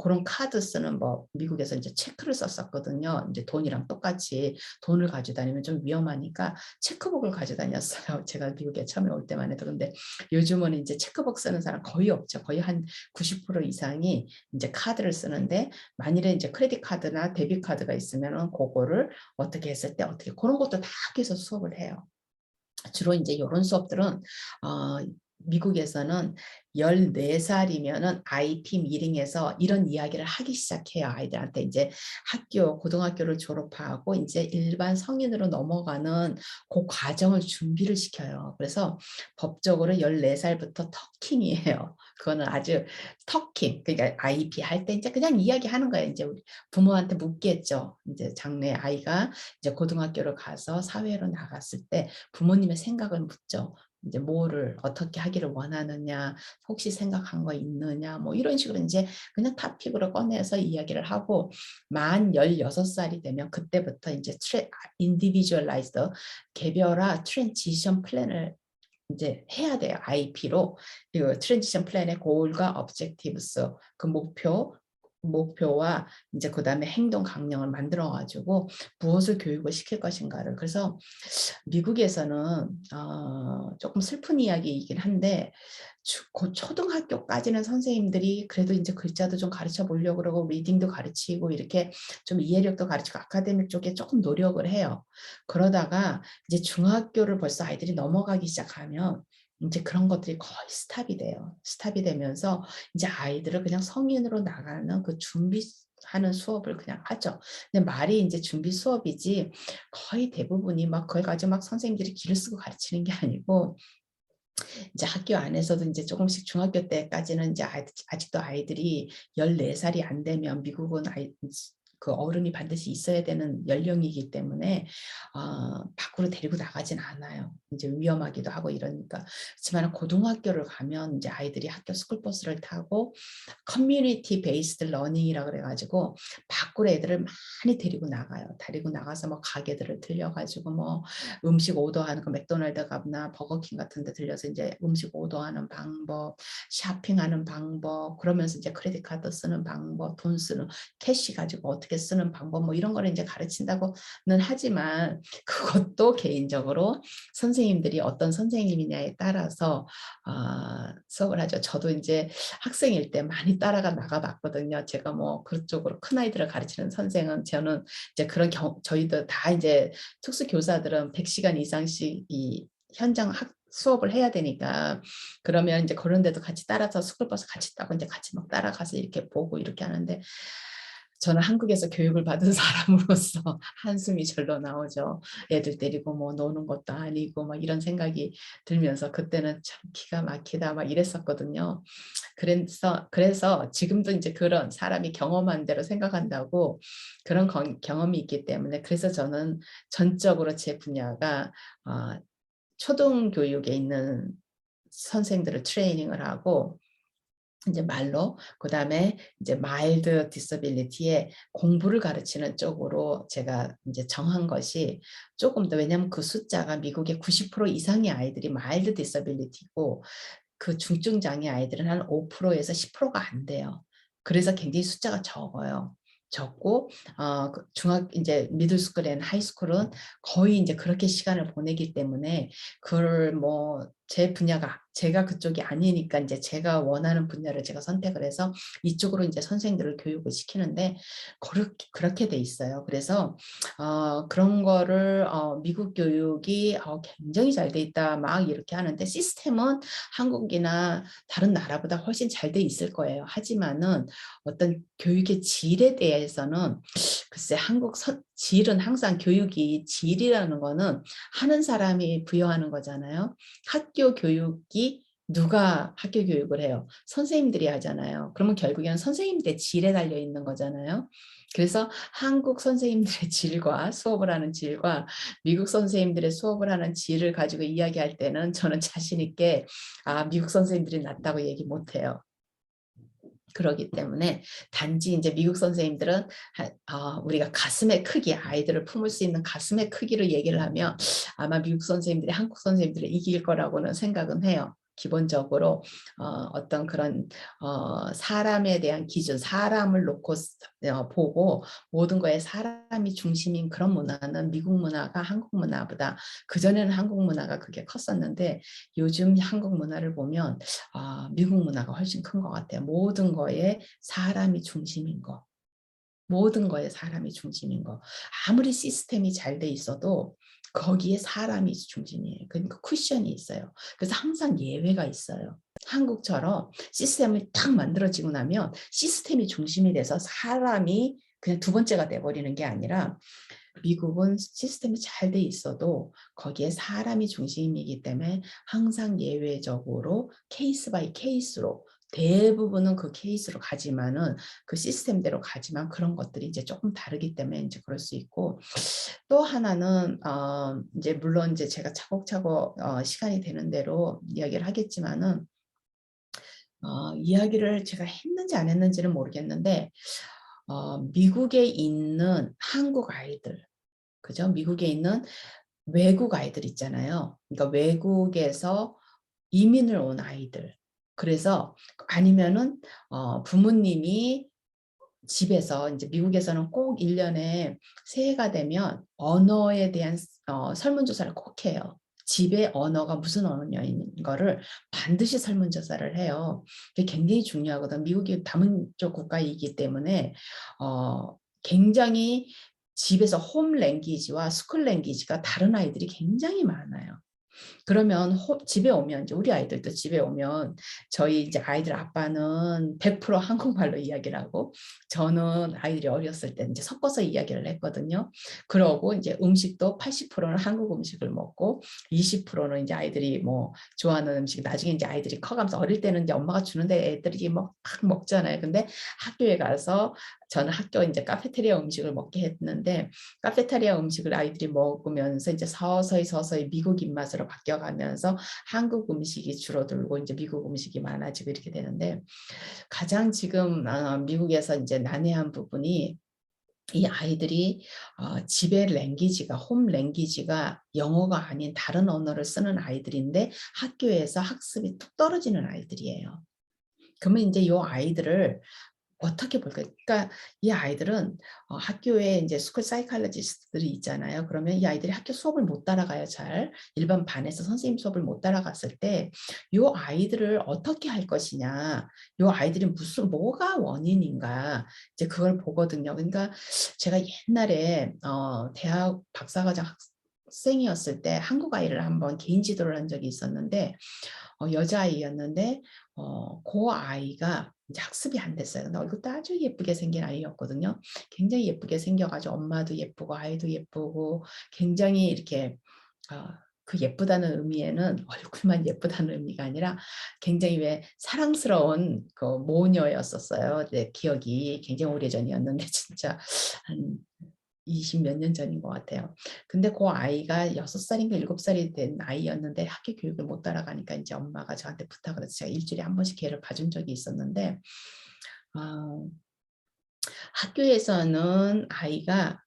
S1: 그런 카드 쓰는 뭐, 미국에서 이제 체크를 썼었거든요. 이제 돈이랑 똑같이 돈을 가지고 다니면 좀 위험하니까 체크북을 가지고 다녔어요. 제가 미국에 처음에 올 때만 해도. 근데 요즘은 이제 체크북 쓰는 사람 거의 없죠. 거의 한 90% 이상이 이제 카드를 쓰는데, 만일에 이제 크레딧 카드나 데뷔 카드가 있으면은 그거를 어떻게 했을 때 어떻게 그런 것도 다 학교에서 수업을 해요. 주로 이제 이런 수업들은 미국에서는 14살이면은 IP 미팅에서 이런 이야기를 하기 시작해요. 아이들한테 이제 고등학교를 졸업하고 이제 일반 성인으로 넘어가는 그 과정을 준비를 시켜요. 그래서 법적으로 14살부터 터킹이에요. 그거는 아주 터킹, 그러니까 IP 할 때 이제 그냥 이야기하는 거예요. 이제 우리 부모한테 묻겠죠. 이제 장래 아이가 이제 고등학교를 가서 사회로 나갔을 때 부모님의 생각을 묻죠. 이제 뭐를 어떻게 하기를 원하느냐, 혹시 생각한 거 있느냐, 뭐 이런 식으로 이제 그냥 타픽으로 꺼내서 이야기를 하고, 만 16살이 되면 그때부터 이제 인디비주얼라이즈드 개별화 트랜지션 플랜을 이제 해야 돼요. IP로. 그리고 트랜지션 플랜의 고울과 objectives, 그 목표와 이제 그다음에 행동 강령을 만들어 가지고 무엇을 교육을 시킬 것인가를. 그래서 미국에서는 조금 슬픈 이야기이긴 한데 초등학교까지는 선생님들이 그래도 이제 글자도 좀 가르쳐 보려고 그러고 리딩도 가르치고 이렇게 좀 이해력도 가르치고 아카데믹 쪽에 조금 노력을 해요. 그러다가 이제 중학교를 벌써 아이들이 넘어가기 시작하면 이제 그런 것들이 거의 스탑이 돼요. 스탑이 되면서 이제 아이들을 그냥 성인으로 나가는 그 준비하는 수업을 그냥 하죠. 근데 말이 이제 준비 수업이지 거의 대부분이 막 그걸 가지고 막 선생님들이 기를 쓰고 가르치는 게 아니고, 이제 학교 안에서도 이제 조금씩 중학교 때까지는 이제 아직도 아이들이 14살이 안 되면 미국은 그 어른이 반드시 있어야 되는 연령이기 때문에 밖으로 데리고 나가진 않아요. 이제 위험하기도 하고 이러니까. 그렇지만 고등학교를 가면 이제 아이들이 학교 스쿨버스를 타고 커뮤니티 베이스드 러닝이라 그래가지고 밖으로 애들을 많이 데리고 나가요. 데리고 나가서 뭐 가게들을 들려가지고 뭐 음식 오더하는 거 맥도날드 가나 버거킹 같은 데 들려서 이제 음식 오더하는 방법, 쇼핑하는 방법, 그러면서 이제 크레딧 카드 쓰는 방법, 돈 쓰는 캐시 가지고 어떻게 쓰는 방법 뭐 이런 거를 이제 가르친다고는 하지만 그것도 개인적으로 선생님들이 어떤 선생님이냐에 따라서 수업을 하죠. 저도 이제 학생일 때 많이 따라가 나가봤거든요. 제가 뭐 그쪽으로 큰 아이들을 가르치는 선생은 저는 이제 그런 저희도 다 이제 특수교사들은 100시간 이상씩 이 현장 수업을 해야 되니까 그러면 이제 그런 데도 같이 따라서 스쿨버스 같이 타고 이제 같이 막 따라가서 이렇게 보고 이렇게 하는데 저는 한국에서 교육을 받은 사람으로서 한숨이 절로 나오죠. 애들 데리고 뭐 노는 것도 아니고 막 이런 생각이 들면서 그때는 참 기가 막히다 막 이랬었거든요. 그래서 지금도 이제 그런 사람이 경험한 대로 생각한다고 그런 경험이 있기 때문에 그래서 저는 전적으로 제 분야가 초등교육에 있는 선생들을 트레이닝을 하고 이제 말로 그다음에 이제 마일드 디서빌리티의 공부를 가르치는 쪽으로 제가 이제 정한 것이 조금 더 왜냐하면 그 숫자가 미국의 90% 이상의 아이들이 마일드 디서빌리티고 그 중증 장애 아이들은 한 5%에서 10%가 안 돼요. 그래서 굉장히 숫자가 적어요. 적고 이제 미들스쿨 앤 하이스쿨은 거의 이제 그렇게 시간을 보내기 때문에 그걸 뭐 제 분야가 제가 그쪽이 아니니까 이제 제가 원하는 분야를 제가 선택을 해서 이쪽으로 이제 선생들을 교육을 시키는데 그렇게 돼 있어요. 그래서 그런 거를 미국 교육이 굉장히 잘 돼 있다 막 이렇게 하는데 시스템은 한국이나 다른 나라보다 훨씬 잘 돼 있을 거예요. 하지만은 어떤 교육의 질에 대해서는 글쎄 질은 항상 교육이 질이라는 거는 하는 사람이 부여하는 거잖아요. 학교 교육이 누가 학교 교육을 해요? 선생님들이 하잖아요. 그러면 결국에는 선생님들의 질에 달려 있는 거잖아요. 그래서 한국 선생님들의 질과 수업을 하는 질과 미국 선생님들의 수업을 하는 질을 가지고 이야기할 때는 저는 자신 있게 미국 선생님들이 낫다고 얘기 못해요. 그러기 때문에 단지 이제 미국 선생님들은 우리가 가슴의 크기, 아이들을 품을 수 있는 가슴의 크기로 얘기를 하면 아마 미국 선생님들이 한국 선생님들을 이길 거라고는 생각은 해요. 기본적으로 어떤 그런 사람에 대한 기준, 사람을 놓고 보고 모든 거에 사람이 중심인 그런 문화는 미국 문화가 한국 문화보다 그전에는 한국 문화가 그게 컸었는데 요즘 한국 문화를 보면 미국 문화가 훨씬 큰 것 같아요. 모든 거에 사람이 중심인 거. 모든 거에 사람이 중심인 거. 아무리 시스템이 잘 돼 있어도 거기에 사람이 중심이에요. 그러니까 쿠션이 있어요. 그래서 항상 예외가 있어요. 한국처럼 시스템이 딱 만들어지고 나면 시스템이 중심이 돼서 사람이 그냥 두 번째가 돼버리는 게 아니라 미국은 시스템이 잘 돼 있어도 거기에 사람이 중심이기 때문에 항상 예외적으로 케이스 바이 케이스로 대부분은 그 케이스로 가지만은 그 시스템대로 가지만 그런 것들이 이제 조금 다르기 때문에 이제 그럴 수 있고 또 하나는 이제 물론 이제 제가 차곡차곡 시간이 되는 대로 이야기를 하겠지만은 이야기를 제가 했는지 안 했는지는 모르겠는데 미국에 있는 한국 아이들 그죠? 미국에 있는 외국 아이들 있잖아요. 그러니까 외국에서 이민을 온 아이들. 그래서 아니면은 부모님이 집에서 이제 미국에서는 꼭 1년에 새해가 되면 언어에 대한 설문조사를 꼭 해요. 집의 언어가 무슨 언어인 거를 반드시 설문조사를 해요. 그게 굉장히 중요하거든. 미국이 다문적 국가이기 때문에 굉장히 집에서 홈 랭귀지와 스쿨 랭귀지가 다른 아이들이 굉장히 많아요. 그러면 집에 오면 이제 우리 아이들도 집에 오면 저희 이제 아이들 아빠는 100% 한국말로 이야기를 하고 저는 아이들이 어렸을 때 이제 섞어서 이야기를 했거든요. 그러고 이제 음식도 80%는 한국 음식을 먹고 20%는 이제 아이들이 뭐 좋아하는 음식 나중에 이제 아이들이 커가면서 어릴 때는 이제 엄마가 주는데 애들이 막 먹잖아요. 근데 학교에 가서 저는 학교 이제 카페테리아 음식을 먹게 했는데 카페테리아 음식을 아이들이 먹으면서 이제 서서히 미국 입맛으로 바뀌어가면서 한국 음식이 줄어들고 이제 미국 음식이 많아지고 이렇게 되는데 가장 지금 미국에서 이제 난해한 부분이 이 아이들이 집의 랭귀지가 홈 랭귀지가 영어가 아닌 다른 언어를 쓰는 아이들인데 학교에서 학습이 뚝 떨어지는 아이들이에요. 그러면 이제 이 아이들을 어떻게 볼까요? 그러니까 이 아이들은 학교에 이제 스쿨 사이칼로지스트들이 있잖아요. 그러면 이 아이들이 학교 수업을 못 따라가요, 잘. 일반 반에서 선생님 수업을 못 따라갔을 때 이 아이들을 어떻게 할 것이냐, 이 아이들이 뭐가 원인인가, 이제 그걸 보거든요. 그러니까 제가 옛날에 대학 박사과정 학생이었을 때 한국 아이를 한번 개인 지도를 한 적이 있었는데 여자아이였는데 그 아이가 이제 학습이 안 됐어요. 근데 얼굴도 아주 예쁘게 생긴 아이였거든요. 굉장히 예쁘게 생겨가지고 엄마도 예쁘고 아이도 예쁘고 굉장히 이렇게 그 예쁘다는 의미에는 얼굴만 예쁘다는 의미가 아니라 굉장히 왜 사랑스러운 그 모녀였었어요. 내 기억이 굉장히 오래전이었는데 진짜 한 20 몇 년 전인 것 같아요. 근데 그 아이가 6살인가 7살이 된 아이였는데 학교 교육을 못 따라가니까 이제 엄마가 저한테 부탁을 해서 제가 일주일에 한 번씩 걔를 봐준 적이 있었는데 어, 학교에서는 아이가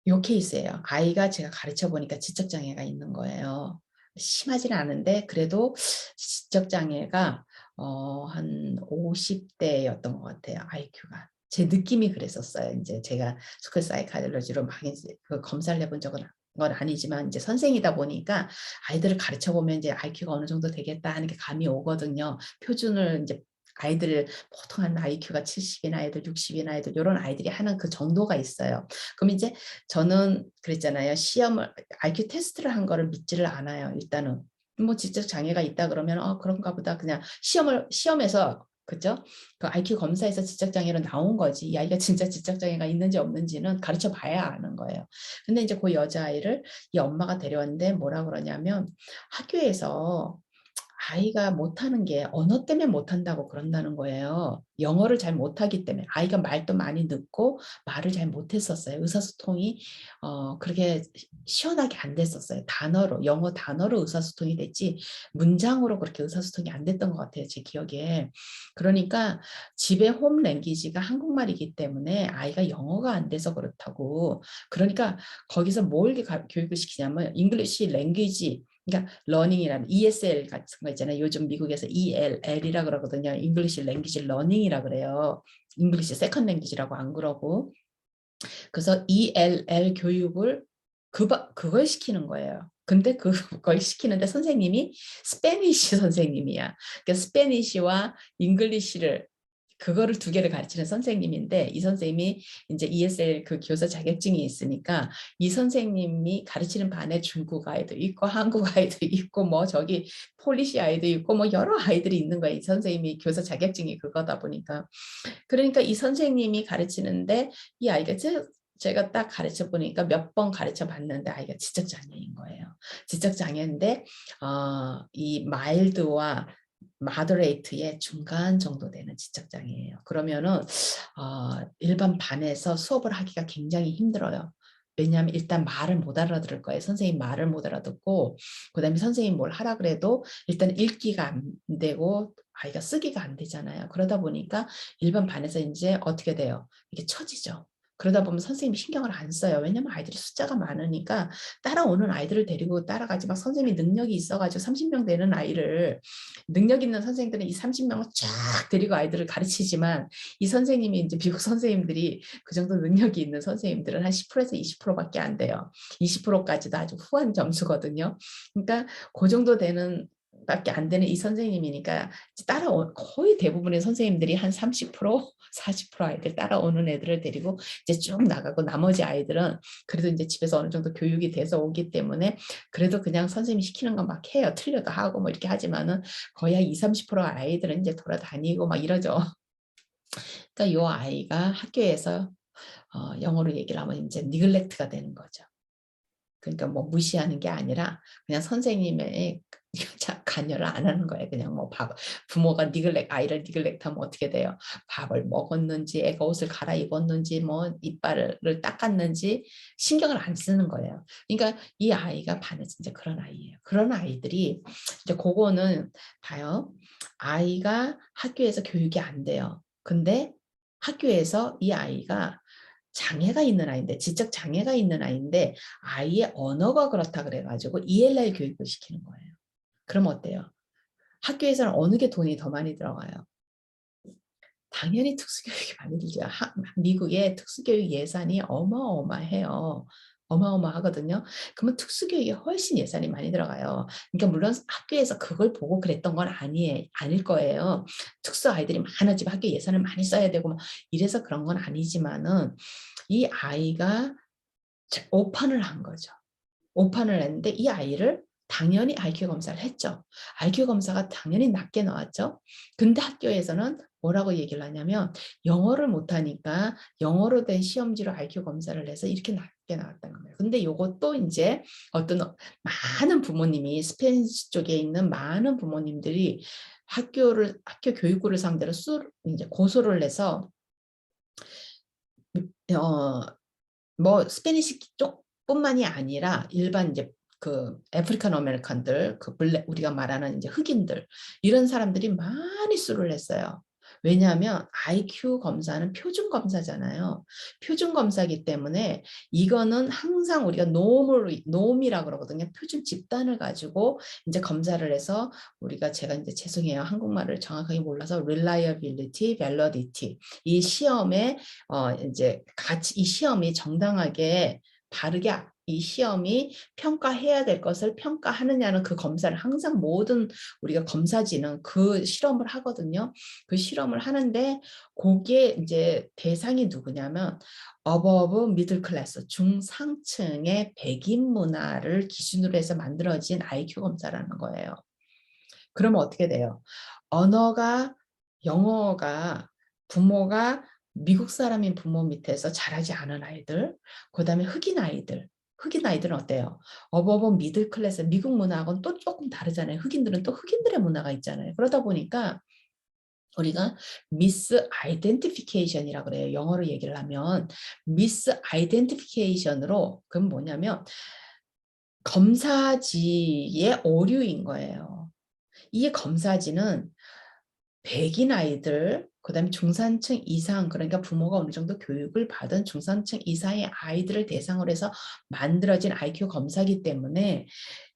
S1: 요 케이스예요. 아이가 제가 가르쳐 보니까 지적장애가 있는 거예요. 심하지는 않은데 그래도 지적장애가 한 50대였던 것 같아요. IQ가. 제 느낌이 그랬었어요. 이제 제가 스쿨 사이칼로지로 막 이제 그 검사를 해본 적은 건 아니지만 이제 선생이다 보니까 아이들을 가르쳐 보면 이제 IQ가 어느 정도 되겠다 하는 게 감이 오거든요. 표준을 이제 아이들 보통 한 IQ가 70이나 아이들 60이나 아이들 이런 아이들이 하는 그 정도가 있어요. 그럼 이제 저는 그랬잖아요. 시험을 IQ 테스트를 한 거를 믿지를 않아요. 일단은 뭐 지적 장애가 있다 그러면 그런가 보다 그냥 시험에서 그죠? 그 IQ 검사에서 지적 장애로 나온 거지. 이 아이가 진짜 지적 장애가 있는지 없는지는 가르쳐 봐야 아는 거예요. 근데 이제 그 여자아이를 이 엄마가 데려왔는데 뭐라 그러냐면 학교에서 아이가 못하는 게 언어 때문에 못한다고 그런다는 거예요. 영어를 잘 못하기 때문에 아이가 말도 많이 늦고 말을 잘 못했었어요. 의사소통이 그렇게 시원하게 안 됐었어요. 단어로 영어 단어로 의사소통이 됐지 문장으로 그렇게 의사소통이 안 됐던 것 같아요. 제 기억에. 그러니까 집의 홈 랭귀지가 한국말이기 때문에 아이가 영어가 안 돼서 그렇다고. 그러니까 거기서 뭘 교육을 시키냐면 잉글리시 랭귀지 그러니까 러닝이라는 ESL 같은 거 있잖아요. 요즘 미국에서 ELL이라 그러거든요. English Language Learning이라 그래요. English Second Language라고 안 그러고. 그래서 ELL 교육을 그걸 시키는 거예요. 근데 그걸 시키는데 선생님이 스페니쉬 선생님이야. 그러니까 스페니쉬와 잉글리시를 그거를 두 개를 가르치는 선생님인데 이 선생님이 이제 ESL 그 교사 자격증이 있으니까 이 선생님이 가르치는 반에 중국 아이도 있고 한국 아이도 있고 뭐 저기 폴리시 아이도 있고 뭐 여러 아이들이 있는 거예요. 이 선생님이 교사 자격증이 그거다 보니까. 그러니까 이 선생님이 가르치는데 이 아이가 제가 딱 가르쳐 보니까 몇 번 가르쳐 봤는데 아이가 지적장애인 거예요. 지적장애인데 이 마일드와 마더레이트의 중간 정도 되는 지적장애예요. 그러면은 일반 반에서 수업을 하기가 굉장히 힘들어요. 왜냐하면 일단 말을 못 알아들을 거예요. 선생님 말을 못 알아듣고 그다음에 선생님 뭘 하라 그래도 일단 읽기가 안 되고 아이가 쓰기가 안 되잖아요. 그러다 보니까 일반 반에서 이제 어떻게 돼요? 이게 처지죠. 그러다 보면 선생님이 신경을 안 써요. 왜냐면 아이들이 숫자가 많으니까 따라오는 아이들을 데리고 따라가지 막 선생님이 능력이 있어가지고 30명 되는 아이를 능력 있는 선생님들은 이 30명을 쫙 데리고 아이들을 가르치지만 이 선생님이 이제 미국 선생님들이 그 정도 능력이 있는 선생님들은 한 10%에서 20%밖에 안 돼요. 20%까지도 아주 후한 점수거든요. 그러니까 그 정도 되는 밖에 안 되는 이 선생님이니까 거의 대부분의 선생님들이 한 30%, 40% 아이들 따라오는 애들을 데리고 이제 쭉 나가고 나머지 아이들은 그래도 이제 집에서 어느 정도 교육이 돼서 오기 때문에 그래도 그냥 선생님이 시키는 거 막 해요. 틀려도 하고 뭐 이렇게 하지만은 거의 한 20, 30% 아이들은 이제 돌아다니고 막 이러죠. 그러니까 요 아이가 학교에서 영어로 얘기를 하면 이제 니글렉트가 되는 거죠. 그러니까 뭐 무시하는 게 아니라 그냥 선생님의 관여를 안 하는 거예요. 그냥 뭐 부모가 아이를 니글렉트하면 어떻게 돼요? 밥을 먹었는지, 애가 옷을 갈아입었는지, 뭐 이빨을 닦았는지 신경을 안 쓰는 거예요. 그러니까 이 아이가 반은 진짜 그런 아이예요. 그런 아이들이 이제 그거는 봐요. 아이가 학교에서 교육이 안 돼요. 근데 학교에서 이 아이가 장애가 있는 아이인데, 지적 장애가 있는 아이인데 아이의 언어가 그렇다 그래가지고 ELR 교육을 시키는 거예요. 그럼 어때요? 학교에서는 어느 게 돈이 더 많이 들어가요? 당연히 특수교육이 많이 들죠. 미국의 특수교육 예산이 어마어마해요. 어마어마하거든요. 그러면 특수교육에 훨씬 예산이 많이 들어가요. 그러니까 물론 학교에서 그걸 보고 그랬던 건 아닐 거예요. 특수 아이들이 많아지면 학교 예산을 많이 써야 되고 이래서 그런 건 아니지만은 이 아이가 오판을 한 거죠. 오판을 했는데 이 아이를 당연히 IQ 검사를 했죠. IQ 검사가 당연히 낮게 나왔죠. 근데 학교에서는 뭐라고 얘기를 하냐면 영어를 못하니까 영어로 된 시험지로 IQ 검사를 해서 이렇게 낮게 나왔다는 거예요. 근데 이것도 이제 어떤 많은 부모님이 스페니시 쪽에 있는 많은 부모님들이 학교 교육부를 상대로 이제 고소를 해서 뭐 스페니시 쪽뿐만이 아니라 일반 이제 그 아프리칸 아메리칸들, 그 우리가 말하는 이제 흑인들 이런 사람들이 많이 수를 했어요. 왜냐하면 IQ 검사는 표준 검사잖아요. 표준 검사이기 때문에 이거는 항상 우리가 놈이라고 그러거든요. 표준 집단을 가지고 이제 검사를 해서 제가 이제 죄송해요. 한국말을 정확하게 몰라서 reliability, validity 이 시험에 이제 이 시험이 정당하게 바르게 이 시험이 평가해야 될 것을 평가하느냐는 그 검사를 항상 모든 우리가 검사진은 그 실험을 하거든요. 그 실험을 하는데 그게 이제 대상이 누구냐면 어버브 미들 클래스 중상층의 백인 문화를 기준으로 해서 만들어진 IQ 검사라는 거예요. 그러면 어떻게 돼요? 영어가 부모가 미국 사람인 부모 밑에서 자라지 않은 아이들, 그다음에 흑인 아이들은 어때요? 어버버 미들 클래스, 미국 문화하고는 또 조금 다르잖아요. 흑인들은 또 흑인들의 문화가 있잖아요. 그러다 보니까 우리가 미스 아이덴티피케이션이라고 그래요. 영어로 얘기를 하면 미스 아이덴티피케이션으로 그건 뭐냐면 검사지의 오류인 거예요. 이 검사지는 백인 아이들, 그다음에 중산층 이상, 그러니까 부모가 어느 정도 교육을 받은 중산층 이상의 아이들을 대상으로 해서 만들어진 IQ 검사이기 때문에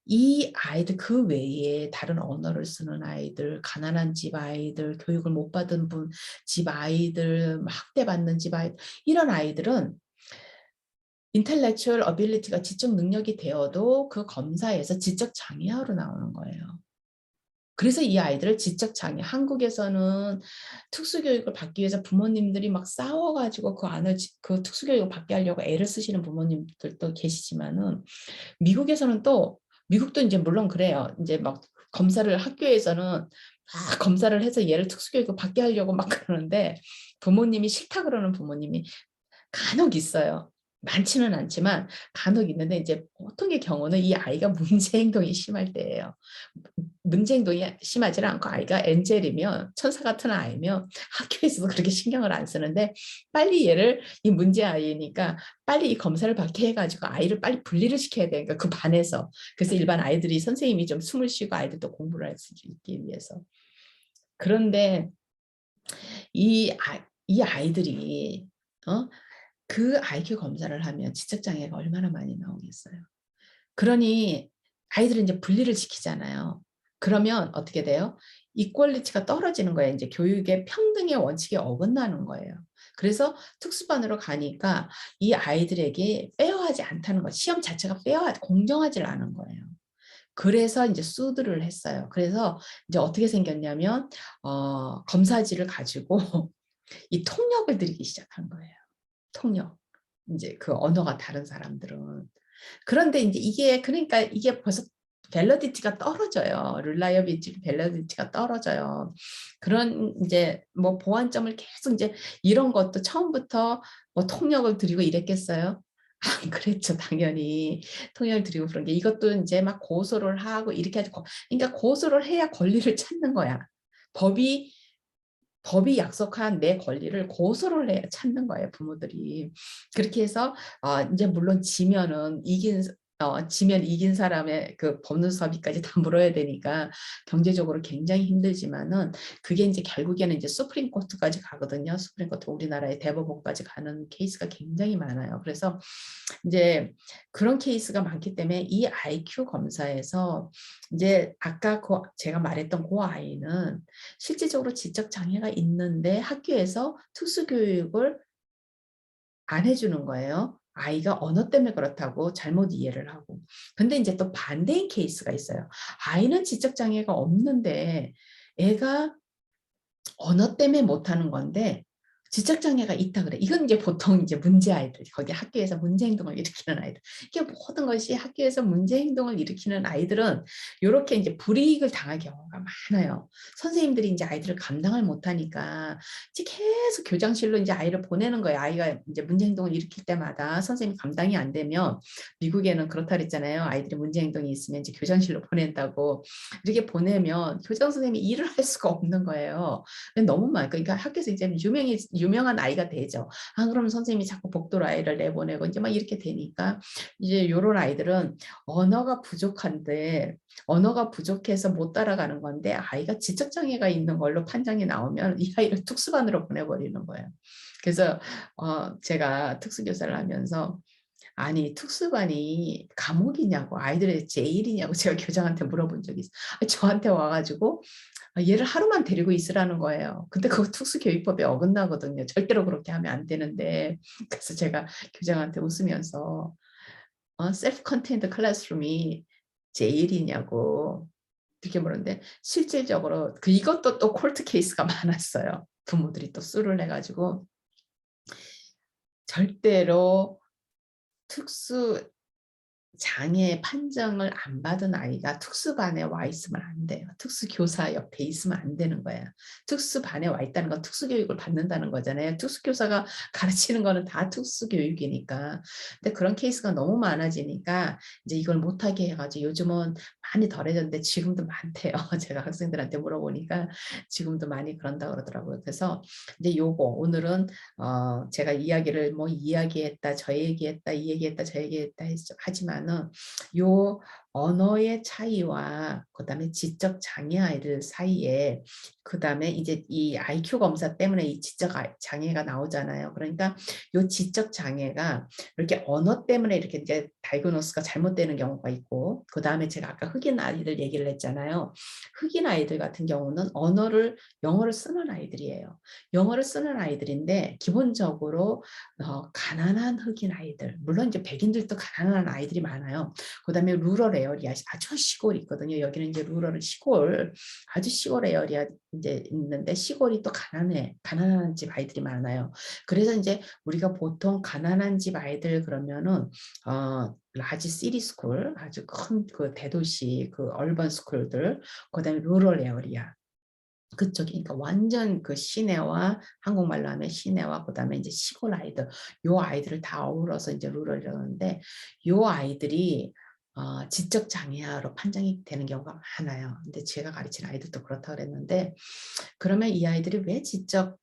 S1: 이 아이들 그 외에 다른 언어를 쓰는 아이들, 가난한 집 아이들, 교육을 못 받은 집 아이들, 학대받는 집 아이들, 이런 아이들은 인텔렉츄얼 어빌리티가 지적 능력이 되어도 그 검사에서 지적 장애아로 나오는 거예요. 그래서 이 아이들을 지적장애, 한국에서는 특수교육을 받기 위해서 부모님들이 막 싸워가지고 그 특수교육을 받게 하려고 애를 쓰시는 부모님들도 계시지만은 미국도 이제 물론 그래요. 이제 막 학교에서는 검사를 해서 얘를 특수교육을 받게 하려고 막 그러는데 부모님이 싫다 그러는 부모님이 간혹 있어요. 많지는 않지만 간혹 있는데 이제 보통의 경우는 이 아이가 문제 행동이 심할 때예요. 문제 행동이 심하지는 않고 아이가 엔젤이면 천사 같은 아이면 학교에서도 그렇게 신경을 안 쓰는데 빨리 이 문제 아이니까 빨리 이 검사를 받게 해가지고 아이를 빨리 분리를 시켜야 되니까 그 반에서 그래서 일반 아이들이 선생님이 좀 숨을 쉬고 아이들도 공부를 할 수 있기 위해서 그런데 이 아이들이 그 IQ 검사를 하면 지적장애가 얼마나 많이 나오겠어요. 그러니 아이들은 이제 분리를 시키잖아요. 그러면 어떻게 돼요? 이퀄리티가 떨어지는 거예요. 이제 교육의 평등의 원칙에 어긋나는 거예요. 그래서 특수반으로 가니까 이 아이들에게 페어하지 않다는 거, 시험 자체가 공정하지 않은 거예요. 그래서 이제 수드를 했어요. 그래서 이제 어떻게 생겼냐면 검사지를 가지고 이 통역을 드리기 시작한 거예요. 통역. 이제 그 언어가 다른 사람들은. 그런데 이제 이게 그러니까 이게 벌써 밸러디티가 떨어져요. 릴라이어비티 밸러디티가 떨어져요. 그런 이제 뭐 보완점을 계속 이제 이런 것도 처음부터 뭐 통역을 드리고 이랬겠어요? 안 그랬죠, 당연히. 통역을 드리고 그런 게 이것도 이제 막 고소를 하고 이렇게 하고 그러니까 고소를 해야 권리를 찾는 거야. 법이 약속한 내 권리를 고소를 해야 찾는 거예요, 부모들이. 그렇게 해서 이제 물론 지면 이긴 사람의 그 법률사비까지 다 물어야 되니까 경제적으로 굉장히 힘들지만은 그게 이제 결국에는 이제 수프림 코트까지 가거든요. 수프림 코트 우리나라의 대법원까지 가는 케이스가 굉장히 많아요. 그래서 이제 그런 케이스가 많기 때문에 이 IQ 검사에서 이제 아까 제가 말했던 그 아이는 실질적으로 지적 장애가 있는데 학교에서 특수교육을 안 해주는 거예요. 아이가 언어 때문에 그렇다고 잘못 이해를 하고. 근데 이제 또 반대인 케이스가 있어요. 아이는 지적 장애가 없는데 애가 언어 때문에 못하는 건데 지적 장애가 있다 그래. 이건 이제 보통 이제 문제 아이들, 거기 학교에서 문제 행동을 일으키는 아이들. 이게 모든 것이 학교에서 문제 행동을 일으키는 아이들은 이렇게 이제 불이익을 당할 경우가 많아요. 선생님들이 이제 아이들을 감당을 못하니까 이제 계속 교장실로 이제 아이를 보내는 거예요. 아이가 이제 문제 행동을 일으킬 때마다 선생님이 감당이 안 되면 미국에는 그렇다 그랬잖아요. 아이들이 문제 행동이 있으면 이제 교장실로 보낸다고. 이렇게 보내면 교장 선생님이 일을 할 수가 없는 거예요. 너무 많아요. 그러니까 학교에서 이제 유명한 아이가 되죠. 그럼 선생님이 자꾸 복도로 아이를 내보내고 이제 막 이렇게 되니까 이제 이런 아이들은 언어가 부족한데 언어가 부족해서 못 따라가는 건데 아이가 지적장애가 있는 걸로 판정이 나오면 이 아이를 특수반으로 보내버리는 거예요. 그래서 제가 특수교사를 하면서 아니 특수반이 감옥이냐고 아이들의 제일이냐고 제가 교장한테 물어본 적이 있어요. 저한테 와가지고 얘를 하루만 데리고 있으라는 거예요. 근데 그거 특수교육법에 어긋나거든요. 절대로 그렇게 하면 안 되는데 그래서 제가 교장한테 웃으면서 셀프 컨테인드 클래스룸이 제일이냐고 이렇게 물었는데 실질적으로 이것도 또 콜트 케이스가 많았어요. 부모들이 또 수를 해가지고 절대로 특수 장애 판정을 안 받은 아이가 특수반에 와 있으면 안 돼요. 특수교사 옆에 있으면 안 되는 거예요. 특수반에 와 있다는 건 특수교육을 받는다는 거잖아요. 특수교사가 가르치는 거는 다 특수교육이니까. 근데 그런 케이스가 너무 많아지니까 이제 이걸 못하게 해가지고 요즘은 많이 덜해졌는데 지금도 많대요. 제가 학생들한테 물어보니까 지금도 많이 그런다 그러더라고요. 그래서 이제 요거 오늘은 제가 이야기를 뭐 이야기했다, 저 얘기했다, 이 얘기했다, 저 얘기했다 하지만은 요 언어의 차이와 그다음에 지적 장애 아이들 사이에 그다음에 이제 이 IQ 검사 때문에 이 지적 장애가 나오잖아요. 그러니까 요 지적 장애가 이렇게 언어 때문에 이렇게 이제 다이그노스가 잘못되는 경우가 있고 그다음에 제가 아까 흑인 아이들 얘기를 했잖아요. 흑인 아이들 같은 경우는 영어를 쓰는 아이들이에요. 영어를 쓰는 아이들인데 기본적으로 가난한 흑인 아이들, 물론 이제 백인들도 가난한 아이들이 많아요. 그다음에 루럴 에어리아 아주 시골이 있거든요. 여기는 이제 루럴 시골 아주 시골 에어리아 이제 있는데 시골이 또 가난한 집 아이들이 많아요. 그래서 이제 우리가 보통 가난한 집 아이들 그러면은 라지 시티 스쿨 아주 큰 그 대도시 그 얼번 스쿨들 그다음에 루럴 에어리아 그쪽이 그러니까 완전 그 시내와 한국말로 하면 시내와 그다음에 이제 시골 아이들 요 아이들을 다 어우러서 이제 룰러라는데 요 아이들이 지적 장애아로 판정이 되는 경우가 많아요. 근데 제가 가르치는 아이들도 그렇다 그랬는데 그러면 이 아이들이 왜 지적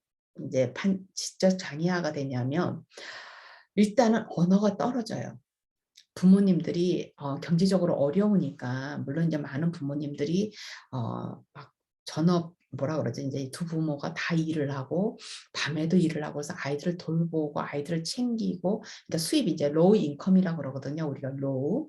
S1: 장애아가 되냐면 일단은 언어가 떨어져요. 부모님들이 경제적으로 어려우니까 물론 이제 많은 부모님들이 막 전업 뭐라 그러지 이제 두 부모가 다 일을 하고 밤에도 일을 하고 해서 아이들을 돌보고 아이들을 챙기고 그러니까 수입이 이제 로우 인컴이라고 그러거든요. 우리가 로우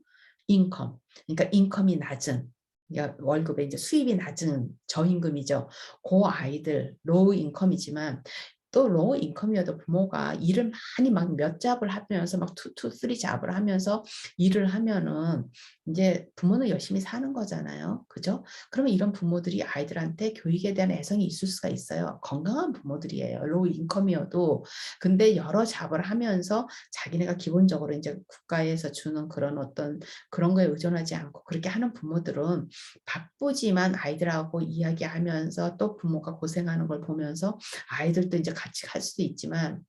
S1: 인컴 그러니까 인컴이 낮은 그러니까 월급에 이제 수입이 낮은 저임금이죠. 그 아이들 로우 인컴이지만 또 로우 인컴이어도 부모가 일을 많이 막 몇 잡을 하면서 막 투 쓰리 잡을 하면서 일을 하면은 이제 부모는 열심히 사는 거잖아요. 그죠? 그러면 이런 부모들이 아이들한테 교육에 대한 애정이 있을 수가 있어요. 건강한 부모들이에요. 로우 인컴이어도. 근데 여러 잡을 하면서 자기네가 기본적으로 이제 국가에서 주는 그런 어떤 그런 거에 의존하지 않고 그렇게 하는 부모들은 바쁘지만 아이들하고 이야기하면서 또 부모가 고생하는 걸 보면서 아이들도 이제 같이 갈 수도 있지만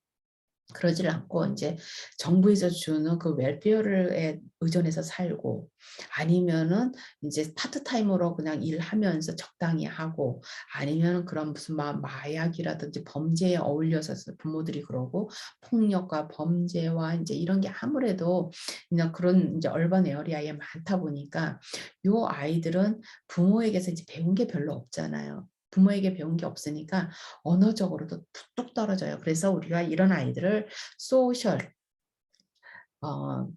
S1: 그러지를 않고 이제 정부에서 주는 그 웰페어에 의존해서 살고 아니면은 이제 파트타임으로 그냥 일하면서 적당히 하고 아니면 그런 무슨 마약이라든지 범죄에 어울려서 부모들이 그러고 폭력과 범죄와 이제 이런 게 아무래도 그냥 그런 이제 얼반 에어리아에 많다 보니까 요 아이들은 부모에게서 이제 배운 게 별로 없잖아요. 부모에게 배운 게 없으니까 언어적으로도 뚝뚝 떨어져요. 그래서 우리가 이런 아이들을 소셜, 어,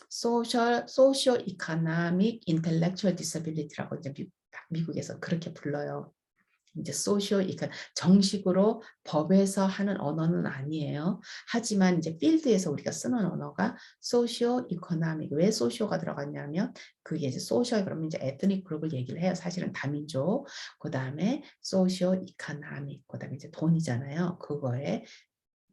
S1: 소시오 이코노믹 인텔렉추얼 디서빌리티라고 이제 미국에서 그렇게 불러요. 이제 소시오 이거 정식으로 법에서 하는 언어는 아니에요. 하지만 이제 필드에서 우리가 쓰는 언어가 소시오 이코노믹. 왜 소시오가 들어갔냐면 그게 이제 소셜 그러면 이제 에트닉 그룹을 얘기를 해요. 사실은 다민족. 그다음에 소시오 이코노믹. 그다음에 이제 돈이잖아요. 그거에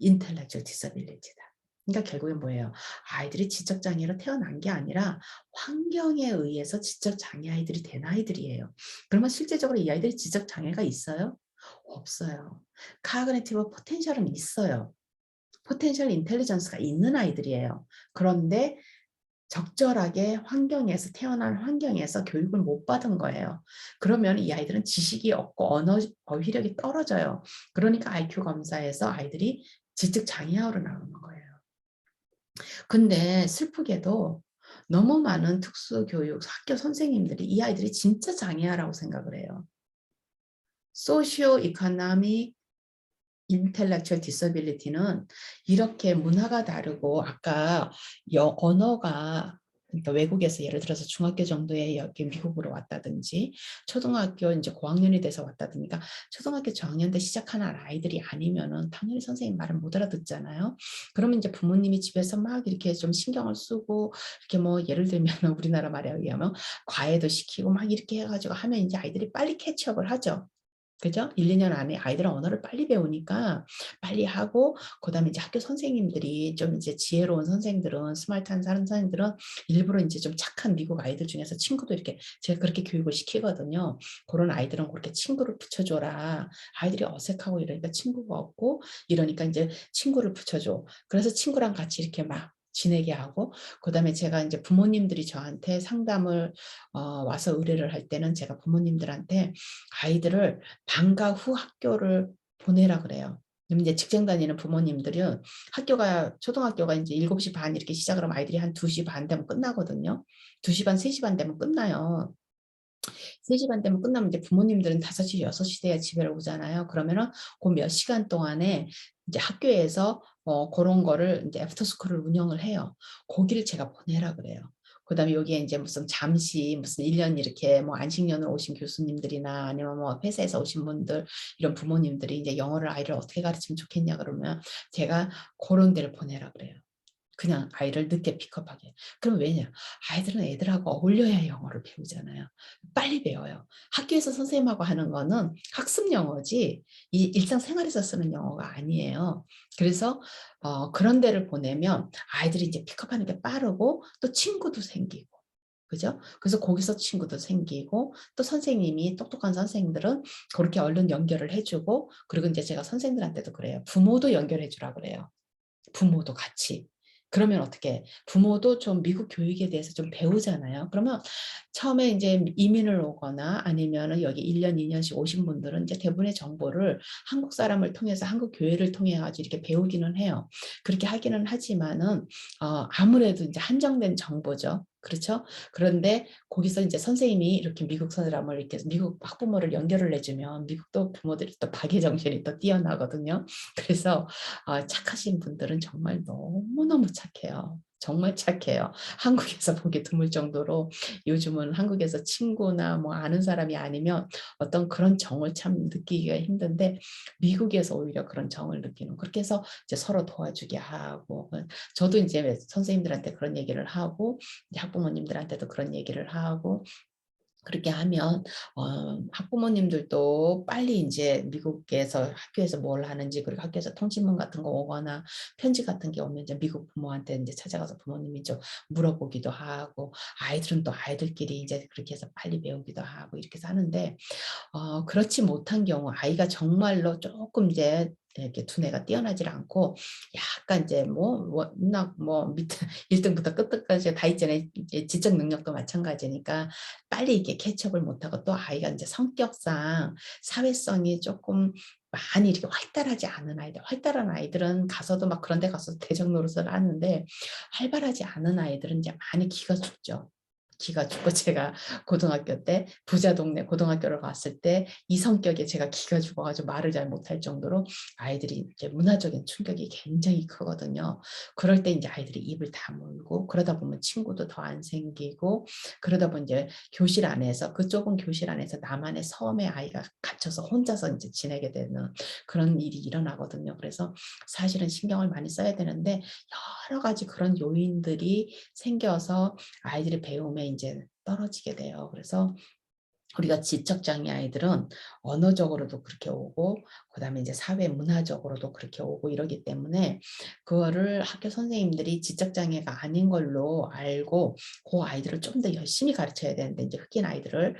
S1: 인텔렉츄얼 디서빌리티다. 그러니까 결국엔 뭐예요? 아이들이 지적장애로 태어난 게 아니라 환경에 의해서 지적장애 아이들이 된 아이들이에요. 그러면 실제적으로 이 아이들이 지적장애가 있어요? 없어요. 카그니티브 포텐셜은 있어요. 포텐셜 인텔리전스가 있는 아이들이에요. 그런데 적절하게 환경에서 태어난 환경에서 교육을 못 받은 거예요. 그러면 이 아이들은 지식이 없고 언어 어휘력이 떨어져요. 그러니까 IQ 검사에서 아이들이 지적 장애아로 나오는 거예요. 근데 슬프게도 너무 많은 특수교육 학교 선생님들이 이 아이들이 진짜 장애아라고 생각을 해요. 소시오 이코노믹 인텔렉츄얼 디서빌리티는 이렇게 문화가 다르고 아까 언어가 그러니까 외국에서 예를 들어서 중학교 정도에 여기 미국으로 왔다든지 초등학교 이제 고학년이 돼서 왔다든지 초등학교 저학년 때 시작하는 아이들이 아니면은 당연히 선생님 말을 못 알아듣잖아요. 그러면 이제 부모님이 집에서 막 이렇게 좀 신경을 쓰고 이렇게 뭐 예를 들면 우리나라 말에 의하면 과외도 시키고 막 이렇게 해가지고 하면 이제 아이들이 빨리 캐치업을 하죠. 그죠? 1, 2년 안에 아이들은 언어를 빨리 배우니까 빨리 하고 그다음에 이제 학교 선생님들이 좀 이제 지혜로운 선생들은 스마트한 선생들은 일부러 이제 좀 착한 미국 아이들 중에서 친구도 이렇게 제가 그렇게 교육을 시키거든요. 그런 아이들은 그렇게 친구를 붙여줘라. 아이들이 어색하고 이러니까 친구가 없고 이러니까 이제 친구를 붙여줘. 그래서 친구랑 같이 이렇게 막 지내게 하고 그다음에 제가 이제 부모님들이 저한테 상담을 와서 의뢰를 할 때는 제가 부모님들한테 아이들을 방과 후 학교를 보내라 그래요. 그럼 이제 직장 다니는 부모님들은 학교가 초등학교가 이제 7시 반 이렇게 시작을 하면 아이들이 한 2시 반 되면 끝나거든요. 2시 반, 3시 반 되면 끝나요. 3시 반 되면 끝나면 이제 부모님들은 5시, 6시 돼야 집에 오잖아요. 그러면은 그 몇 시간 동안에 이제 학교에서 그런 거를 이제 애프터스쿨을 운영을 해요. 거기를 제가 보내라 그래요. 그다음에 여기에 이제 무슨 잠시 무슨 1년 이렇게 뭐 안식년으로 오신 교수님들이나 아니면 뭐 회사에서 오신 분들 이런 부모님들이 이제 영어를 아이를 어떻게 가르치면 좋겠냐 그러면 제가 그런 데를 보내라 그래요. 그냥 아이를 늦게 픽업하게. 그럼 왜냐? 아이들은 애들하고 어울려야 영어를 배우잖아요. 빨리 배워요. 학교에서 선생님하고 하는 거는 학습 영어지 이 일상생활에서 쓰는 영어가 아니에요. 그래서 그런 데를 보내면 아이들이 이제 픽업하는 게 빠르고 또 친구도 생기고 그죠? 그래서 거기서 친구도 생기고 또 선생님이 똑똑한 선생님들은 그렇게 얼른 연결을 해주고 그리고 이제 제가 선생님들한테도 그래요. 부모도 연결해 주라 그래요. 부모도 같이. 그러면 어떻게 부모도 좀 미국 교육에 대해서 좀 배우잖아요. 그러면 처음에 이제 이민을 오거나 아니면은 여기 1년, 2년씩 오신 분들은 이제 대부분의 정보를 한국 사람을 통해서 한국 교회를 통해 가지고 이렇게 배우기는 해요. 그렇게 하기는 하지만은 아무래도 이제 한정된 정보죠. 그렇죠? 그런데 거기서 이제 선생님이 이렇게 미국 사람을 이렇게 미국 학부모를 연결을 해주면 미국도 부모들이 또 박애 정신이 또 뛰어나거든요. 그래서 착하신 분들은 정말 너무너무 착해요. 정말 착해요. 한국에서 보기 드물 정도로 요즘은 한국에서 친구나 뭐 아는 사람이 아니면 어떤 그런 정을 참 느끼기가 힘든데 미국에서 오히려 그런 정을 느끼는 그렇게 해서 이제 서로 도와주게 하고 저도 이제 선생님들한테 그런 얘기를 하고 학부모님들한테도 그런 얘기를 하고 그렇게 하면 학부모님들도 빨리 이제 미국에서 학교에서 뭘 하는지 그리고 학교에서 통신문 같은 거 오거나 편지 같은 게 오면 이제 미국 부모한테 이제 찾아가서 부모님이 좀 물어보기도 하고 아이들은 또 아이들끼리 이제 그렇게 해서 빨리 배우기도 하고 이렇게 사는데 그렇지 못한 경우 아이가 정말로 조금 이제 이렇게 두뇌가 뛰어나질 않고 약간 이제 뭐 워낙 뭐 밑에 1등부터 끝까지 다 있잖아요. 지적 능력도 마찬가지니까 빨리 이렇게 캐치업을 못하고 또 아이가 이제 성격상 사회성이 조금 많이 이렇게 활달하지 않은 아이들, 활달한 아이들은 가서도 막 그런 데 가서 대적 노릇을 하는데 활발하지 않은 아이들은 이제 많이 기가 죽죠. 기가 죽고 제가 고등학교 때 부자 동네 고등학교를 갔을 때 이 성격에 제가 기가 죽어가지고 말을 잘 못할 정도로 아이들이 이제 문화적인 충격이 굉장히 크거든요. 그럴 때 이제 아이들이 입을 다물고 그러다 보면 친구도 더 안 생기고 그러다 보면 이제 교실 안에서 그 좁은 교실 안에서 나만의 섬에 아이가 갇혀서 혼자서 이제 지내게 되는 그런 일이 일어나거든요. 그래서 사실은 신경을 많이 써야 되는데 여러 가지 그런 요인들이 생겨서 아이들이 배움에 이제 떨어지게 돼요. 그래서 우리가 지적장애 아이들은 언어적으로도 그렇게 오고 그다음에 이제 사회 문화적으로도 그렇게 오고 이러기 때문에 그거를 학교 선생님들이 지적장애가 아닌 걸로 알고 그 아이들을 좀 더 열심히 가르쳐야 되는데 이제 흑인 아이들을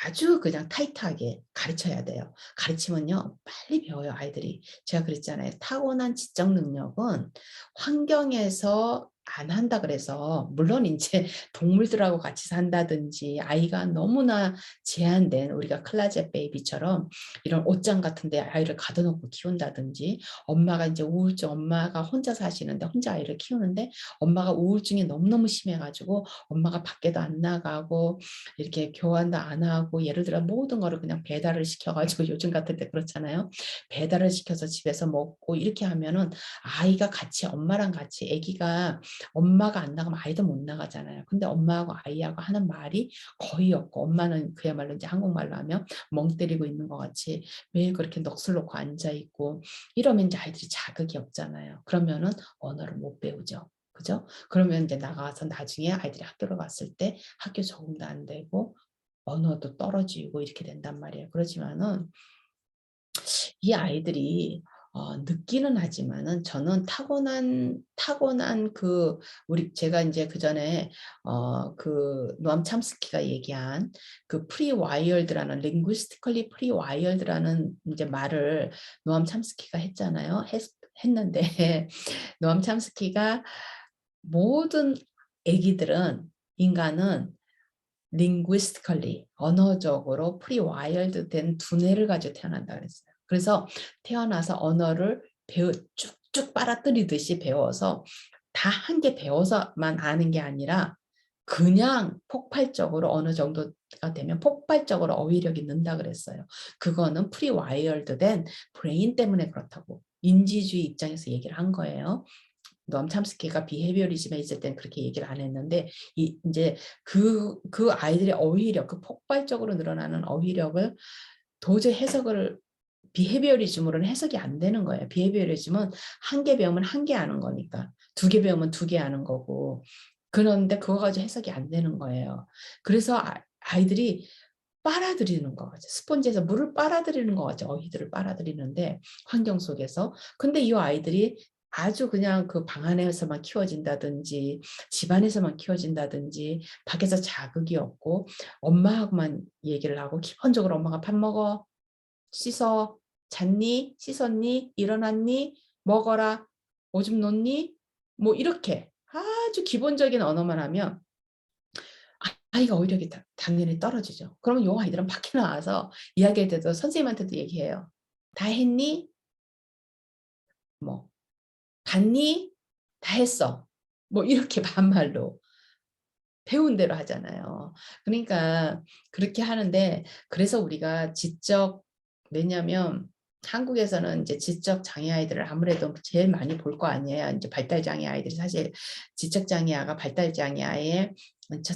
S1: 아주 그냥 타이트하게 가르쳐야 돼요. 가르치면요 빨리 배워요 아이들이. 제가 그랬잖아요. 타고난 지적 능력은 환경에서 안 한다 그래서 물론 이제 동물들하고 같이 산다든지 아이가 너무나 제한된 우리가 클라젯 베이비처럼 이런 옷장 같은 데 아이를 가둬놓고 키운다든지 엄마가 이제 우울증 엄마가 혼자 사시는데 혼자 아이를 키우는데 엄마가 우울증이 너무너무 심해가지고 엄마가 밖에도 안 나가고 이렇게 교환도 안 하고 예를 들어 모든 거를 그냥 배달을 시켜가지고 요즘 같은 때 그렇잖아요. 배달을 시켜서 집에서 먹고 이렇게 하면은 아이가 같이 엄마랑 같이 아기가 엄마가 안 나가면 아이도 못 나가잖아요. 근데 엄마하고 아이하고 하는 말이 거의 없고 엄마는 그야말로 이제 한국말로 하면 멍 때리고 있는 것 같이 매일 그렇게 넋을 놓고 앉아 있고 이러면 이제 아이들이 자극이 없잖아요. 그러면은 언어를 못 배우죠. 그죠? 그러면 이제 나가서 나중에 아이들이 학교를 갔을 때 학교 적응도 안 되고 언어도 떨어지고 이렇게 된단 말이에요. 그렇지만은 이 아이들이 늦기는 하지만은 저는 타고난 그 우리 제가 이제 그 전에 그 노암 첨스키가 얘기한 그 프리와이어드라는 linguistically prewired라는 이제 말을 노암 첨스키가 했잖아요. 했는데 노암 첨스키가 모든 아기들은 인간은 linguistically 언어적으로 프리와이어드 된 두뇌를 가지고 태어난다 그랬어요. 그래서 태어나서 언어를 쭉쭉 빨아들이듯이 배워서 다 한 개 배워서만 아는 게 아니라 그냥 폭발적으로 어느 정도가 되면 폭발적으로 어휘력이 는다 그랬어요. 그거는 프리와이어드 된 브레인 때문에 그렇다고 인지주의 입장에서 얘기를 한 거예요. 노암 첨스키가 비헤비어리즘에 있을 때는 그렇게 얘기를 안 했는데 이제 그 아이들의 어휘력, 그 폭발적으로 늘어나는 어휘력을 도저히 해석을 비헤비어리즘으로는 해석이 안 되는 거예요. 비헤비어리즘은 한 개 배우면 한 개 아는 거니까 두 개 배우면 두 개 아는 거고 그런데 그거 가지고 해석이 안 되는 거예요. 그래서 아이들이 빨아들이는 거 같죠. 스펀지에서 물을 빨아들이는 거 같죠. 어휘들을 빨아들이는데 환경 속에서. 근데 이 아이들이 아주 그냥 그 방 안에서만 키워진다든지 집안에서만 키워진다든지 밖에서 자극이 없고 엄마하고만 얘기를 하고 기본적으로 엄마가 밥 먹어, 씻어, 잤니, 씻었니, 일어났니, 먹어라, 오줌 놓니, 뭐 이렇게 아주 기본적인 언어만 하면 아이가 오히려 당연히 떨어지죠. 그러면 요 아이들은 밖에 나와서 이야기할 때도 선생님한테도 얘기해요. 다 했니? 뭐 봤니? 다 했어. 뭐 이렇게 반말로 배운 대로 하잖아요. 그러니까 그렇게 하는데 그래서 우리가 지적 왜냐하면 한국에서는 이제 지적 장애 아이들을 아무래도 제일 많이 볼 거 아니에요. 이제 발달 장애 아이들이 사실 지적 장애아가 발달 장애아의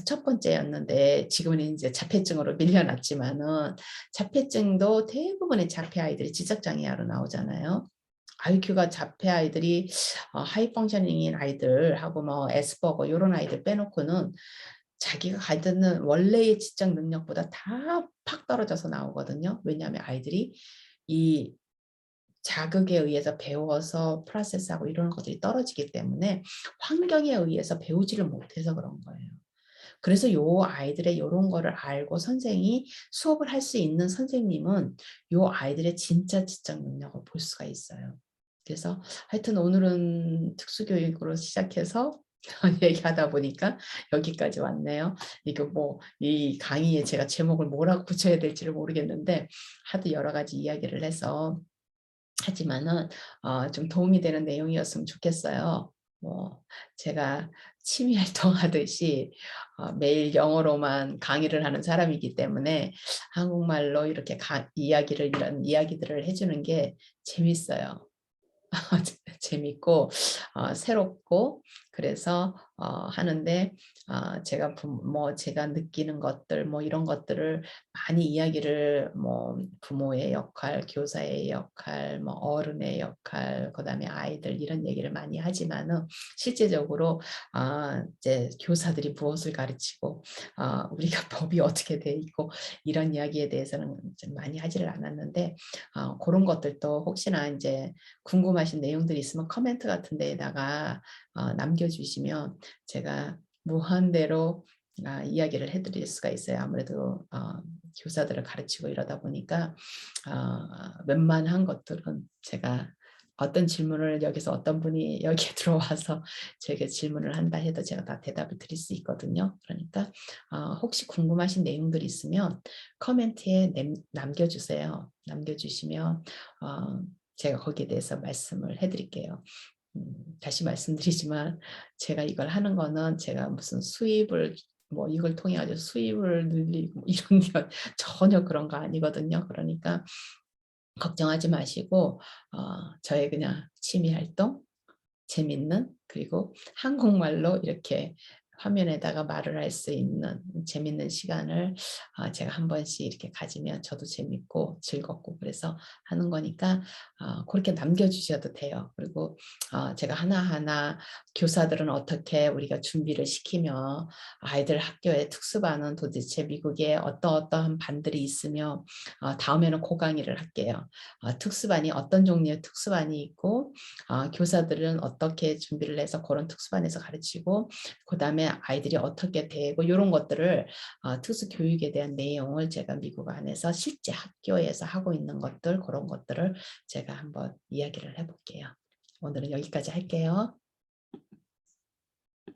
S1: 첫 번째였는데 지금은 이제 자폐증으로 밀려났지만은 자폐증도 대부분의 자폐 아이들이 지적 장애아로 나오잖아요. IQ가 자폐 아이들이 하이 펑셔닝인 아이들하고 뭐 에스퍼거 이런 아이들 빼놓고는 자기가 가지는 원래의 지적 능력보다 다 팍 떨어져서 나오거든요. 왜냐하면 아이들이 이 자극에 의해서 배워서 프로세스하고 이런 것들이 떨어지기 때문에 환경에 의해서 배우지를 못해서 그런 거예요. 그래서 요 아이들의 요런 거를 알고 선생이 수업을 할 수 있는 선생님은 요 아이들의 진짜 지적 능력을 볼 수가 있어요. 그래서 하여튼 오늘은 특수교육으로 시작해서 얘기하다 보니까 여기까지 왔네요. 이거 뭐 이 강의에 제가 제목을 뭐라고 붙여야 될지를 모르겠는데 하도 여러 가지 이야기를 해서 하지만은 좀 도움이 되는 내용이었으면 좋겠어요. 뭐 제가 취미 활동하듯이 매일 영어로만 강의를 하는 사람이기 때문에 한국말로 이렇게 이야기를 이런 이야기들을 해주는 게 재밌어요. 재밌고 새롭고 그래서 하는데 제가 뭐 제가 느끼는 것들 뭐 이런 것들을 많이 이야기를 뭐 부모의 역할, 교사의 역할, 뭐 어른의 역할, 그다음에 아이들 이런 얘기를 많이 하지만은 실제적으로 이제 교사들이 무엇을 가르치고 우리가 법이 어떻게 돼 있고 이런 이야기에 대해서는 좀 많이 하지를 않았는데 그런 것들도 혹시나 이제 궁금하신 내용들이 있으면 코멘트 같은 데에다가 남겨주시면 제가 무한대로 이야기를 해드릴 수가 있어요. 아무래도 교사들을 가르치고 이러다 보니까 웬만한 것들은 제가 어떤 질문을 여기서 어떤 분이 여기에 들어와서 저에게 질문을 한다 해도 제가 다 대답을 드릴 수 있거든요. 그러니까 혹시 궁금하신 내용들이 있으면 코멘트에 남겨주세요. 남겨주시면 제가 거기에 대해서 말씀을 해드릴게요. 다시 말씀드리지만 제가 이걸 하는 거는 제가 무슨 수입을 뭐 이걸 통해 가지고 수입을 늘리고 이런 게 전혀 그런 거 아니거든요. 그러니까 걱정하지 마시고 저의 그냥 취미 활동, 재밌는 그리고 한국말로 이렇게 화면에다가 말을 할 수 있는 재밌는 시간을 제가 한 번씩 이렇게 가지면 저도 재밌고 즐겁고 그래서 하는 거니까 그렇게 남겨주셔도 돼요. 그리고 제가 하나하나 교사들은 어떻게 우리가 준비를 시키며 아이들 학교에 특수반은 도대체 미국에 어떠한 반들이 있으며 다음에는 그 강의를 할게요. 특수반이 어떤 종류의 특수반이 있고 교사들은 어떻게 준비를 해서 그런 특수반에서 가르치고 그다음에 아이들이 어떻게 되고 이런 것들을 특수교육에 대한 내용을 제가 미국 안에서 실제 학교에서 하고 있는 것들 그런 것들을 제가 한번 이야기를 해볼게요. 오늘은 여기까지 할게요.